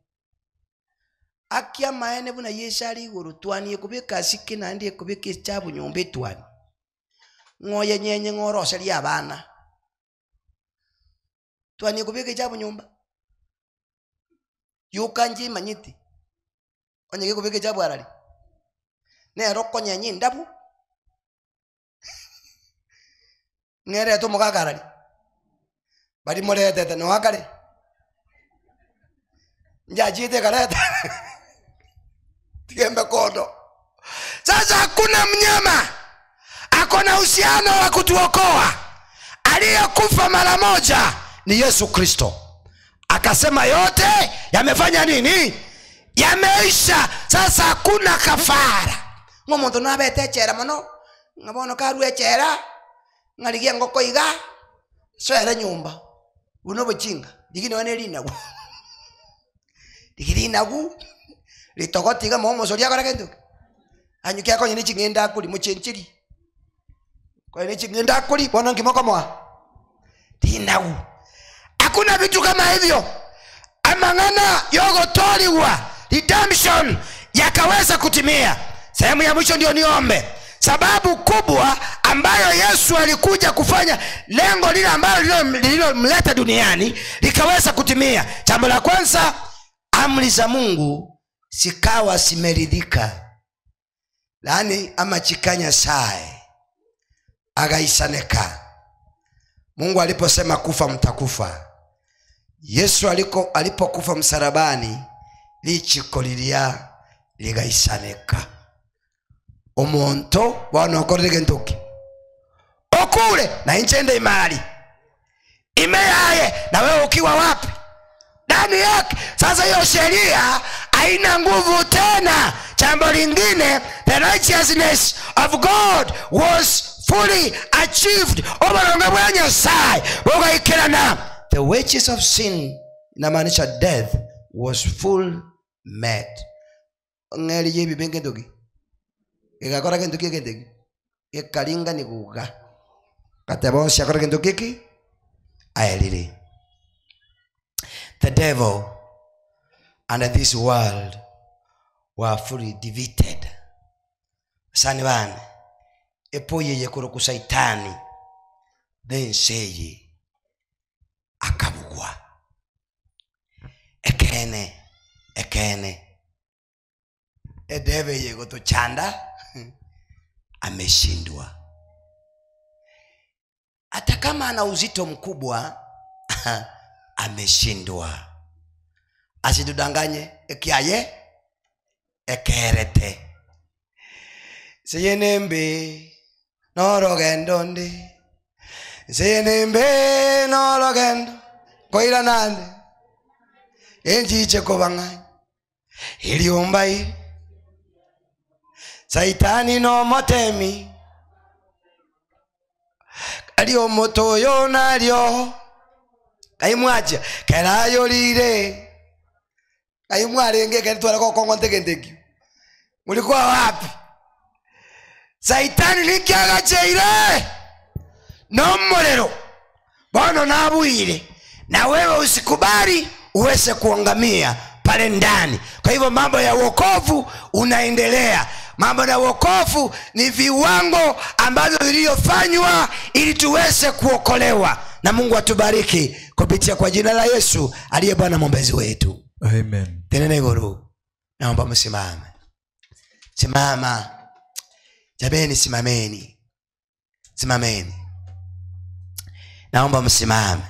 akia maene buna yeshali guru twani kubika sike nandi kubika chabu nyumba twani ngoye nyenye ngorose lya bana twani kubika chabu nyumba yukanji manyiti onye kubika chabu arali ne roko nyenye ndabu ngere to mugagarali bari morete no akale njajite kareta tiembe kodo. Sasa hakuna mnyama akona uhusiano wa kutuokoa. Aliyekufa mara moja ni Yesu Kristo. Akasema yote yamefanya nini? Yameisha. Sasa hakuna kafara. Ngomuntu nabete chera mono ngabono karwe chera ngaligia ngoko iga swera nyumba uno bochinga digine wane linagu digirinagu litogotiga momo soria kora kendo anyukia konye ni chingenda kuli muchenchiri kwa ni chingenda kuli bona ngimoko mwa dinagu. Hakuna vitu kama hivyo. Amangana yogo toliwa redemption yakaweza kutimia. Sehemu ya mwisho ndio niombe. Sababu kubwa ambayo Yesu alikuja kufanya, lengo lile ambalo lililomleta duniani likaweza kutimia. Jambo la kwanza, amri za Mungu sikawa simeridhika. Lani ama chikanya sae agaisaneka. Mungu aliposema kufa mtakufa. Yesu alipokufa msalabani lichikolilia ligaisaneka. Omonto wanokorege ntoki okule na inchende imali imeyaye na wewe ukiwa wapi ndani yake. Sasa hiyo sheria haina nguvu tena. Jambo lingine, the righteousness of God was fully achieved. Obaronga bwanya sai bogaikirana. The wages of sin inamaanisha death was full met. Ngeli yebi benge ndogi igakora kintu kiki ikalinga ni kuga katebonsi akora kintu kiki ayelili. The devil and this world were fully defeated. Sani bana epoye yekoro ku saitani then seye akabugwa ekene edeve yego to chanda ameshindwa. Hata kama ana uzito mkubwa ameshindwa. Asidudanganye ekiaye ekerete seyenembe norogendo ndi seyenembe norogendo koira nande enjiche kobanganya iliumba ili saitani no motemi alio moto yo nalio kaimwacha kerayo lile kaimwarenge ketwala ko kongontekendeki. Mulikuwa wapi? Saitani likiaga cheire no molero bono nabuire na wewe usikubali uweze kuangamia pale ndani. Kwa hivyo mambo ya wokovu unaendelea. Mambo ya wokovu ni viwango ambavyo vilivyofanywa ili tuweze kuokolewa. Na Mungu atubariki kupitia kwa jina la Yesu aliye Bwana mwombezi wetu. Amen. Tenene guru. Naomba msimame. Simama. Jabeni simameni. Simameni. Naomba msimame.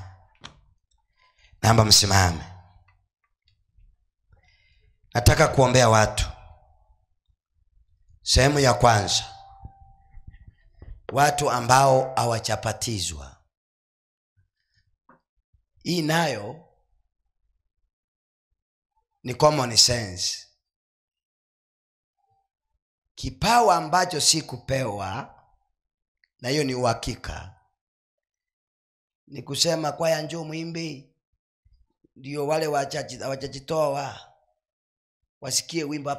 Naomba msimame. Nataka kuombea watu. Sehemu ya kwanza, watu ambao hawachapatizwa. Hii nayo ni common sense. Kipawa ambacho si kupewa, na hiyo ni uhakika, ni kusema kwaya njoo muimbe, ndio wale wachajitoa wasikie wimbo.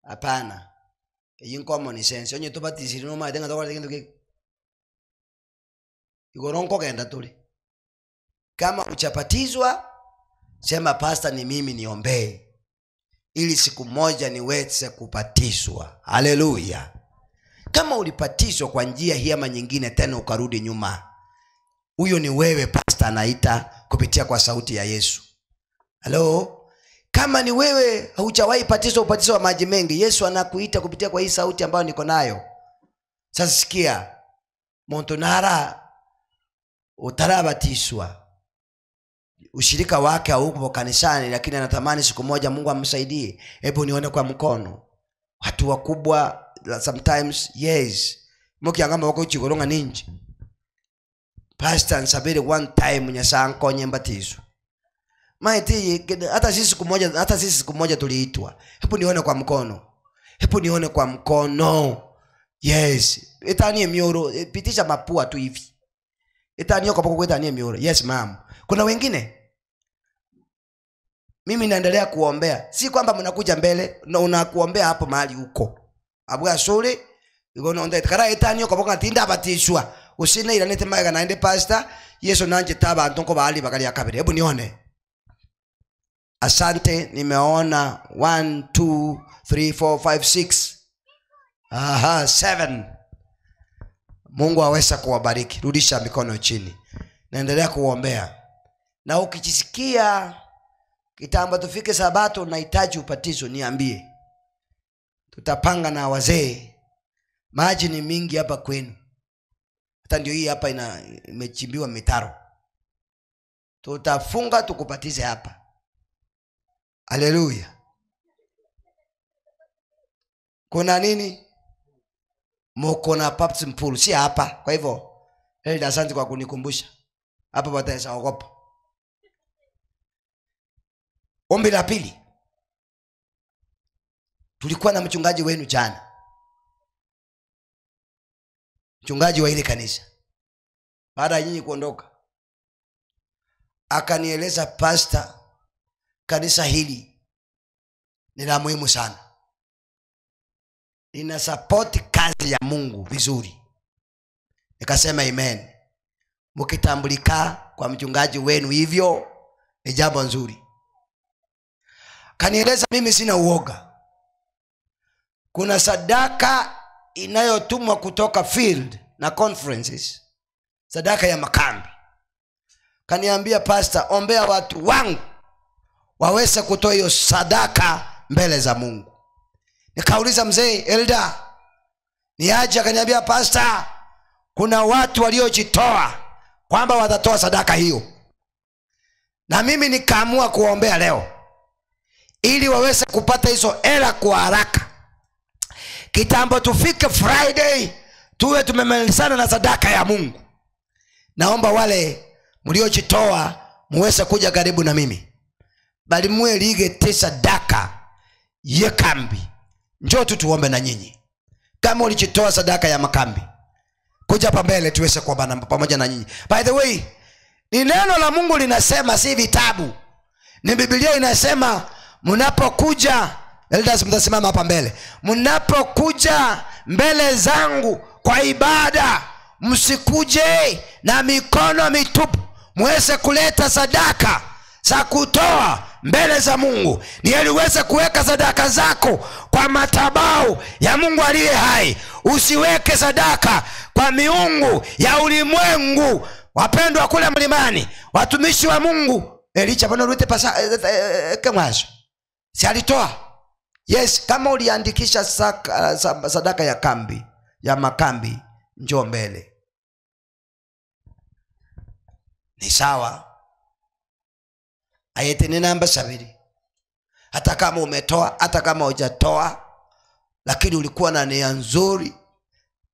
Hapana. Hii common sense. Onye tubatiziri no madenga tokora kintu ki igoronko kenda tuli. Kama uchapatizwa, sema pastor, ni mimi niombee ili siku moja niweze kupatizwa. Haleluya. Kama ulipatizwa kwa njia hii ama nyingine tena ukarudi nyuma, huyo ni wewe pastor anaita kupitia kwa sauti ya Yesu. Hello. Kama ni wewe haujawahi patizwa ubatizo wa maji mengi, Yesu anakuita kupitia kwa hii sauti ambayo niko nayo. Sasa sikia, Montonara utarabatizwa, ushirika wake haupo kanisani, lakini anatamani siku moja Mungu amsaidie. Hebu nione kwa mkono. Watu wakubwa sometimes, yes, mukiangamba wako chigoronga ninji, pastor nsabiri one time nyasanko nyembatizo. Maiti hata sisi siku moja tuliitwa. Hebu nione kwa mkono. Hebu nione kwa mkono. Yes. Itanie mioro, pitisha mapua tu hivi. Itanie kwa poko itanie mioro. Yes ma'am. Kuna wengine mimi naendelea kuombea. Si kwamba mnakuja mbele na unakuombea hapo mahali huko. Abwa sore, igono onda itakara itanie kwa poko tinda batishwa. Usine iranete maga naende pastor, Yesu nanje taba antonko bahali bakali akabiri. Hebu nione. Asante, nimeona 1 2 3 4 5 6 7. Mungu aweza kuwabariki. Rudisha mikono chini. Naendelea kuombea. Na ukijisikia kitambo tufike Sabato unahitaji upatizo, niambie. Tutapanga na wazee. Maji ni mingi hapa kwenu. Hata ndio hii hapa imechimbiwa mitaro. Tutafunga tukupatize hapa. Haleluya. Kuna nini? Mko na baptism pool, si hapa. Kwa hivyo, asante kwa kunikumbusha. Hapa wataweza ogopa. Ombi la pili. Tulikuwa na mchungaji wenu jana. Mchungaji wa ile kanisa. Baada ya nyinyi kuondoka, akanieleza, pastor, kanisa hili ni la muhimu sana. Lina support kazi ya Mungu vizuri. Nikasema amen. Mkitambulika kwa mchungaji wenu hivyo ni jambo nzuri. Kanieleza mimi sina uoga. Kuna sadaka inayotumwa kutoka field na conferences. Sadaka ya makambi. Kaniambia, pastor, ombea watu wangu waweze kutoa hiyo sadaka mbele za Mungu. Nikauliza mzee elder, ni aje? Akaniambia, pastor, kuna watu waliojitoa kwamba watatoa sadaka hiyo. Na mimi nikaamua kuombea leo ili waweze kupata hizo hela kwa haraka. Kitambo tufike Friday tuwe tumemalizana na sadaka ya Mungu. Naomba wale mliojitoa muweze kuja karibu na mimi. Bali muwe lige sadaka ya kambi. Njoo tuombe na nyinyi. Kama ulijitoa sadaka ya makambi, kuja hapa mbele tuweze kuomba pamoja na nyinyi. By the way, ni neno la Mungu linasema, si vitabu. Ni Biblia inasema, mnapokuja, elders mtasimama hapa mbele, mnapokuja mbele zangu kwa ibada, msikuje na mikono mitupu. Muweze kuleta sadaka za kutoa mbele za Mungu. Ni ili uweze kuweka sadaka zako kwa madhabahu ya Mungu aliye hai. Usiweke sadaka kwa miungu ya ulimwengu. Wapendwa kule mlimani, watumishi wa Mungu, Elisha bwana rute pasa kamazo. Si alitoa? Yes, kama uliandikisha sadaka ya kambi, ya makambi, njoo mbele. Ni sawa. Ayete ni namba 7. Hata kama umetoa, hata kama hujatoa, lakini ulikuwa na nia nzuri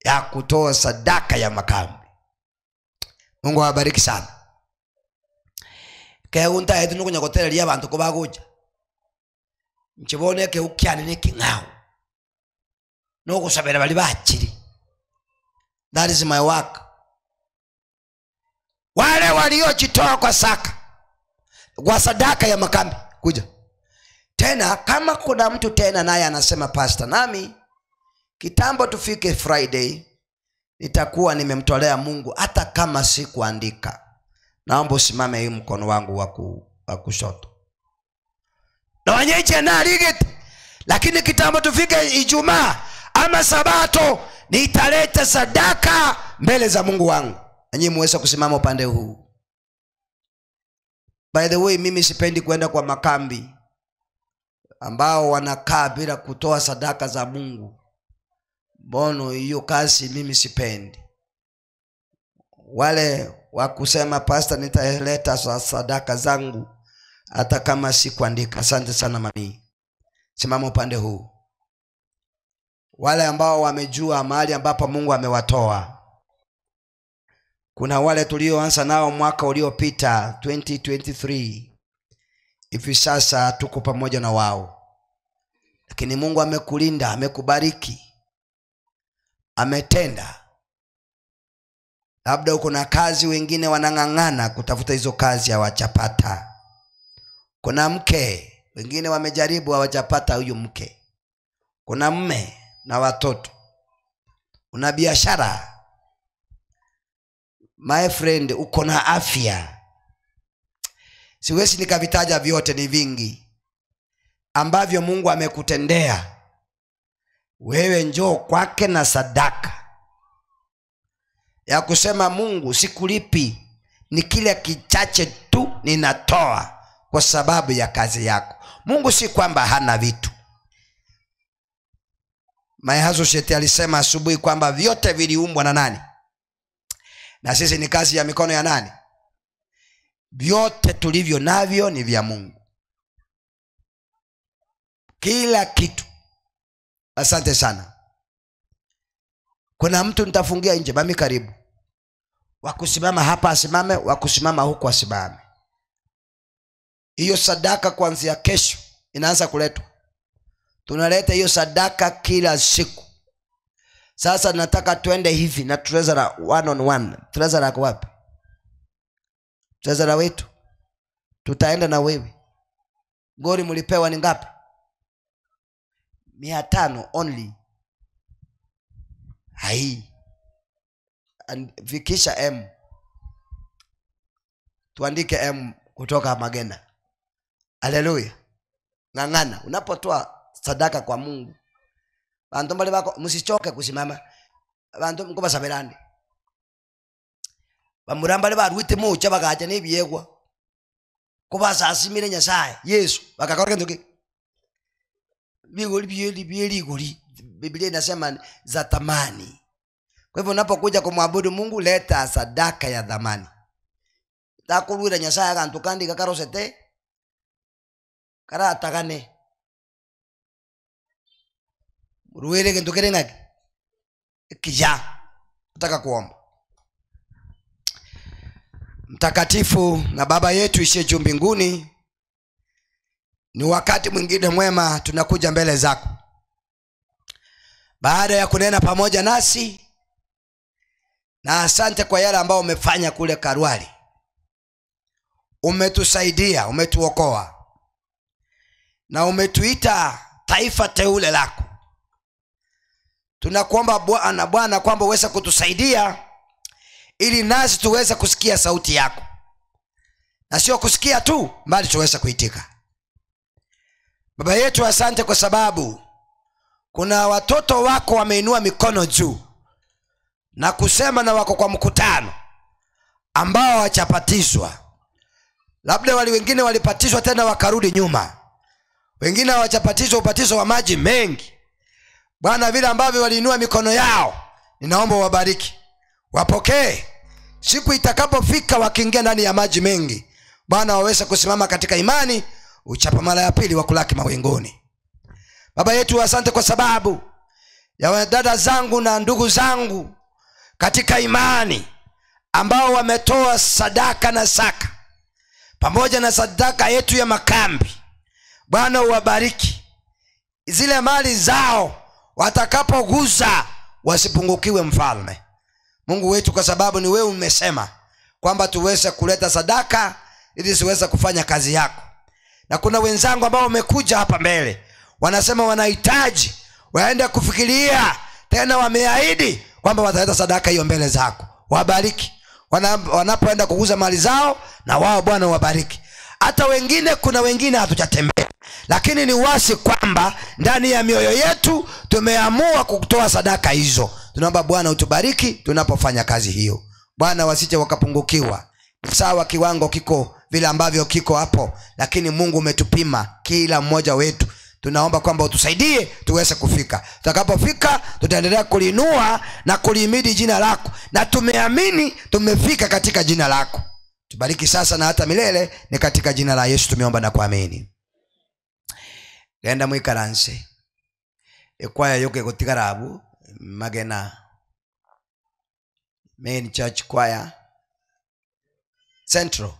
ya kutoa sadaka ya makambi. Mungu awabariki sana. Keunta yetu nukunyagotereria abantu ko bagoja. Nchibone ke ukyane ne kingao. No kusabira bali bachiri. That is my work. Wale waliojitoa kwa saka, kwa sadaka ya makambi, kuja. Tena kama kuna mtu tena naye anasema pastor, nami kitambo tufike Friday nitakuwa nimemtolea Mungu hata kama si kuandika. Naomba usimame hii mkono wangu wa kushoto. Na wanyeche na rigit. Lakini kitambo tufike Ijumaa ama Sabato nitaleta sadaka mbele za Mungu wangu. Nanyi muweza kusimama upande huu. By the way, mimi sipendi kwenda kwa makambi ambao wanakaa bila kutoa sadaka za Mungu. Bono hiyo kazi mimi sipendi. Wale wakusema pastor nitaleta sadaka zangu hata kama si kuandika. Asante sana mami. Simama upande huu. Wale ambao wamejua mahali ambapo Mungu amewatoa. Kuna wale tulioanza nao mwaka uliopita 2023. Hivi sasa tuko pamoja na wao. Lakini Mungu amekulinda, amekubariki, ametenda. Labda uko na kazi, wengine wanang'ang'ana kutafuta hizo kazi hawajapata. Kuna mke, wengine wamejaribu hawajapata huyo mke. Kuna mume na watoto. Una biashara. My friend, uko na afya. Siwezi nikavitaja vyote, ni vingi ambavyo Mungu amekutendea. Wewe njoo kwake na sadaka ya kusema Mungu sikulipi, ni kile kichache tu ninatoa kwa sababu ya kazi yako. Mungu si kwamba hana vitu. Mayazo Sheti alisema asubuhi kwamba vyote viliumbwa na nani? Na sisi ni kazi ya mikono ya nani? Vyote tulivyo navyo ni vya Mungu. Kila kitu. Asante sana. Kuna mtu nitafungia nje, mami karibu. Wakusimama hapa asimame, wakusimama huko asimame. Hiyo sadaka kuanzia kesho inaanza kuletwa. Tunaleta hiyo sadaka kila siku. Sasa nataka tuende hivi na treasurer one on one. Treasurer kwa wapi? Treasurer wetu. Tutaenda na wewe. Gori mlipewa ni ngapi? 500 only. Hai. Vikisha M. Tuandike M kutoka Magena. Haleluya. Ngangana unapotoa sadaka kwa Mungu. Bantu mbali bako msichoke kusimama. Bantu mko basabirande. Bamuramba barwite mucha bagaje nebyegwa. Kuba sasimire Nyasaye Yesu bakakora nduki. Bigoli goli. Biblia inasema za thamani. Kwa hivyo unapokuja kumwabudu Mungu, leta sadaka ya thamani. Takuruira Nyasaye akantu kandi kakarosete. Karata kane. Ruwele kintu kirengaki. Kija. Nataka kuomba. Mtakatifu na Baba yetu ishiye juu mbinguni, ni wakati mwingine mwema tunakuja mbele zako. Baada ya kunena pamoja nasi, na asante kwa yale ambao umefanya kule Karwali. Umetusaidia, umetuokoa. Na umetuita taifa teule lako. Tunakuomba Bwana kwamba uweze kutusaidia ili nasi tuweze kusikia sauti yako. Na sio kusikia tu, bali tuweze kuitika. Baba yetu, asante kwa sababu kuna watoto wako wameinua mikono juu na kusema na wako kwa mkutano ambao hawajapatizwa. Labda wengine walipatizwa tena wakarudi nyuma. Wengine hawajapatizwa ubatizo wa maji mengi. Bwana, vile ambavyo waliinua mikono yao, ninaomba wabariki. Wapokee. Siku itakapofika wakiingia ndani ya maji mengi, Bwana waweze kusimama katika imani, uchapa mara ya pili wa kulaki mawinguni. Baba yetu, asante kwa sababu ya dada zangu na ndugu zangu katika imani ambao wametoa sadaka na zaka pamoja na sadaka yetu ya makambi. Bwana uwabariki. Zile mali zao watakapoguza wasipungukiwe mfalme. Mungu wetu, kwa sababu ni wewe umesema kwamba tuweze kuleta sadaka ili siweze kufanya kazi yako. Na kuna wenzangu ambao wamekuja hapa mbele wanasema wanahitaji waende kufikiria tena, wameahidi kwamba wataleta sadaka hiyo mbele zako. Wabariki wanapoenda kuguza mali zao, na wao Bwana wabariki. Hata wengine, kuna wengine hatujatembea, lakini ni wasi kwamba ndani ya mioyo yetu tumeamua kutoa sadaka hizo. Tunaomba Bwana utubariki tunapofanya kazi hiyo. Bwana wasije wakapungukiwa. Sawa, kiwango kiko vile ambavyo kiko hapo, lakini Mungu umetupima kila mmoja wetu. Tunaomba kwamba utusaidie tuweze kufika. Tutakapofika tutaendelea kulinua na kulihimidi jina lako, na tumeamini tumefika katika jina lako. Tubariki sasa na hata milele, ni katika jina la Yesu tumeomba na kuamini. Genda mwikaranse ekwaya yoke kutigarabu magena Main Church Choir Central.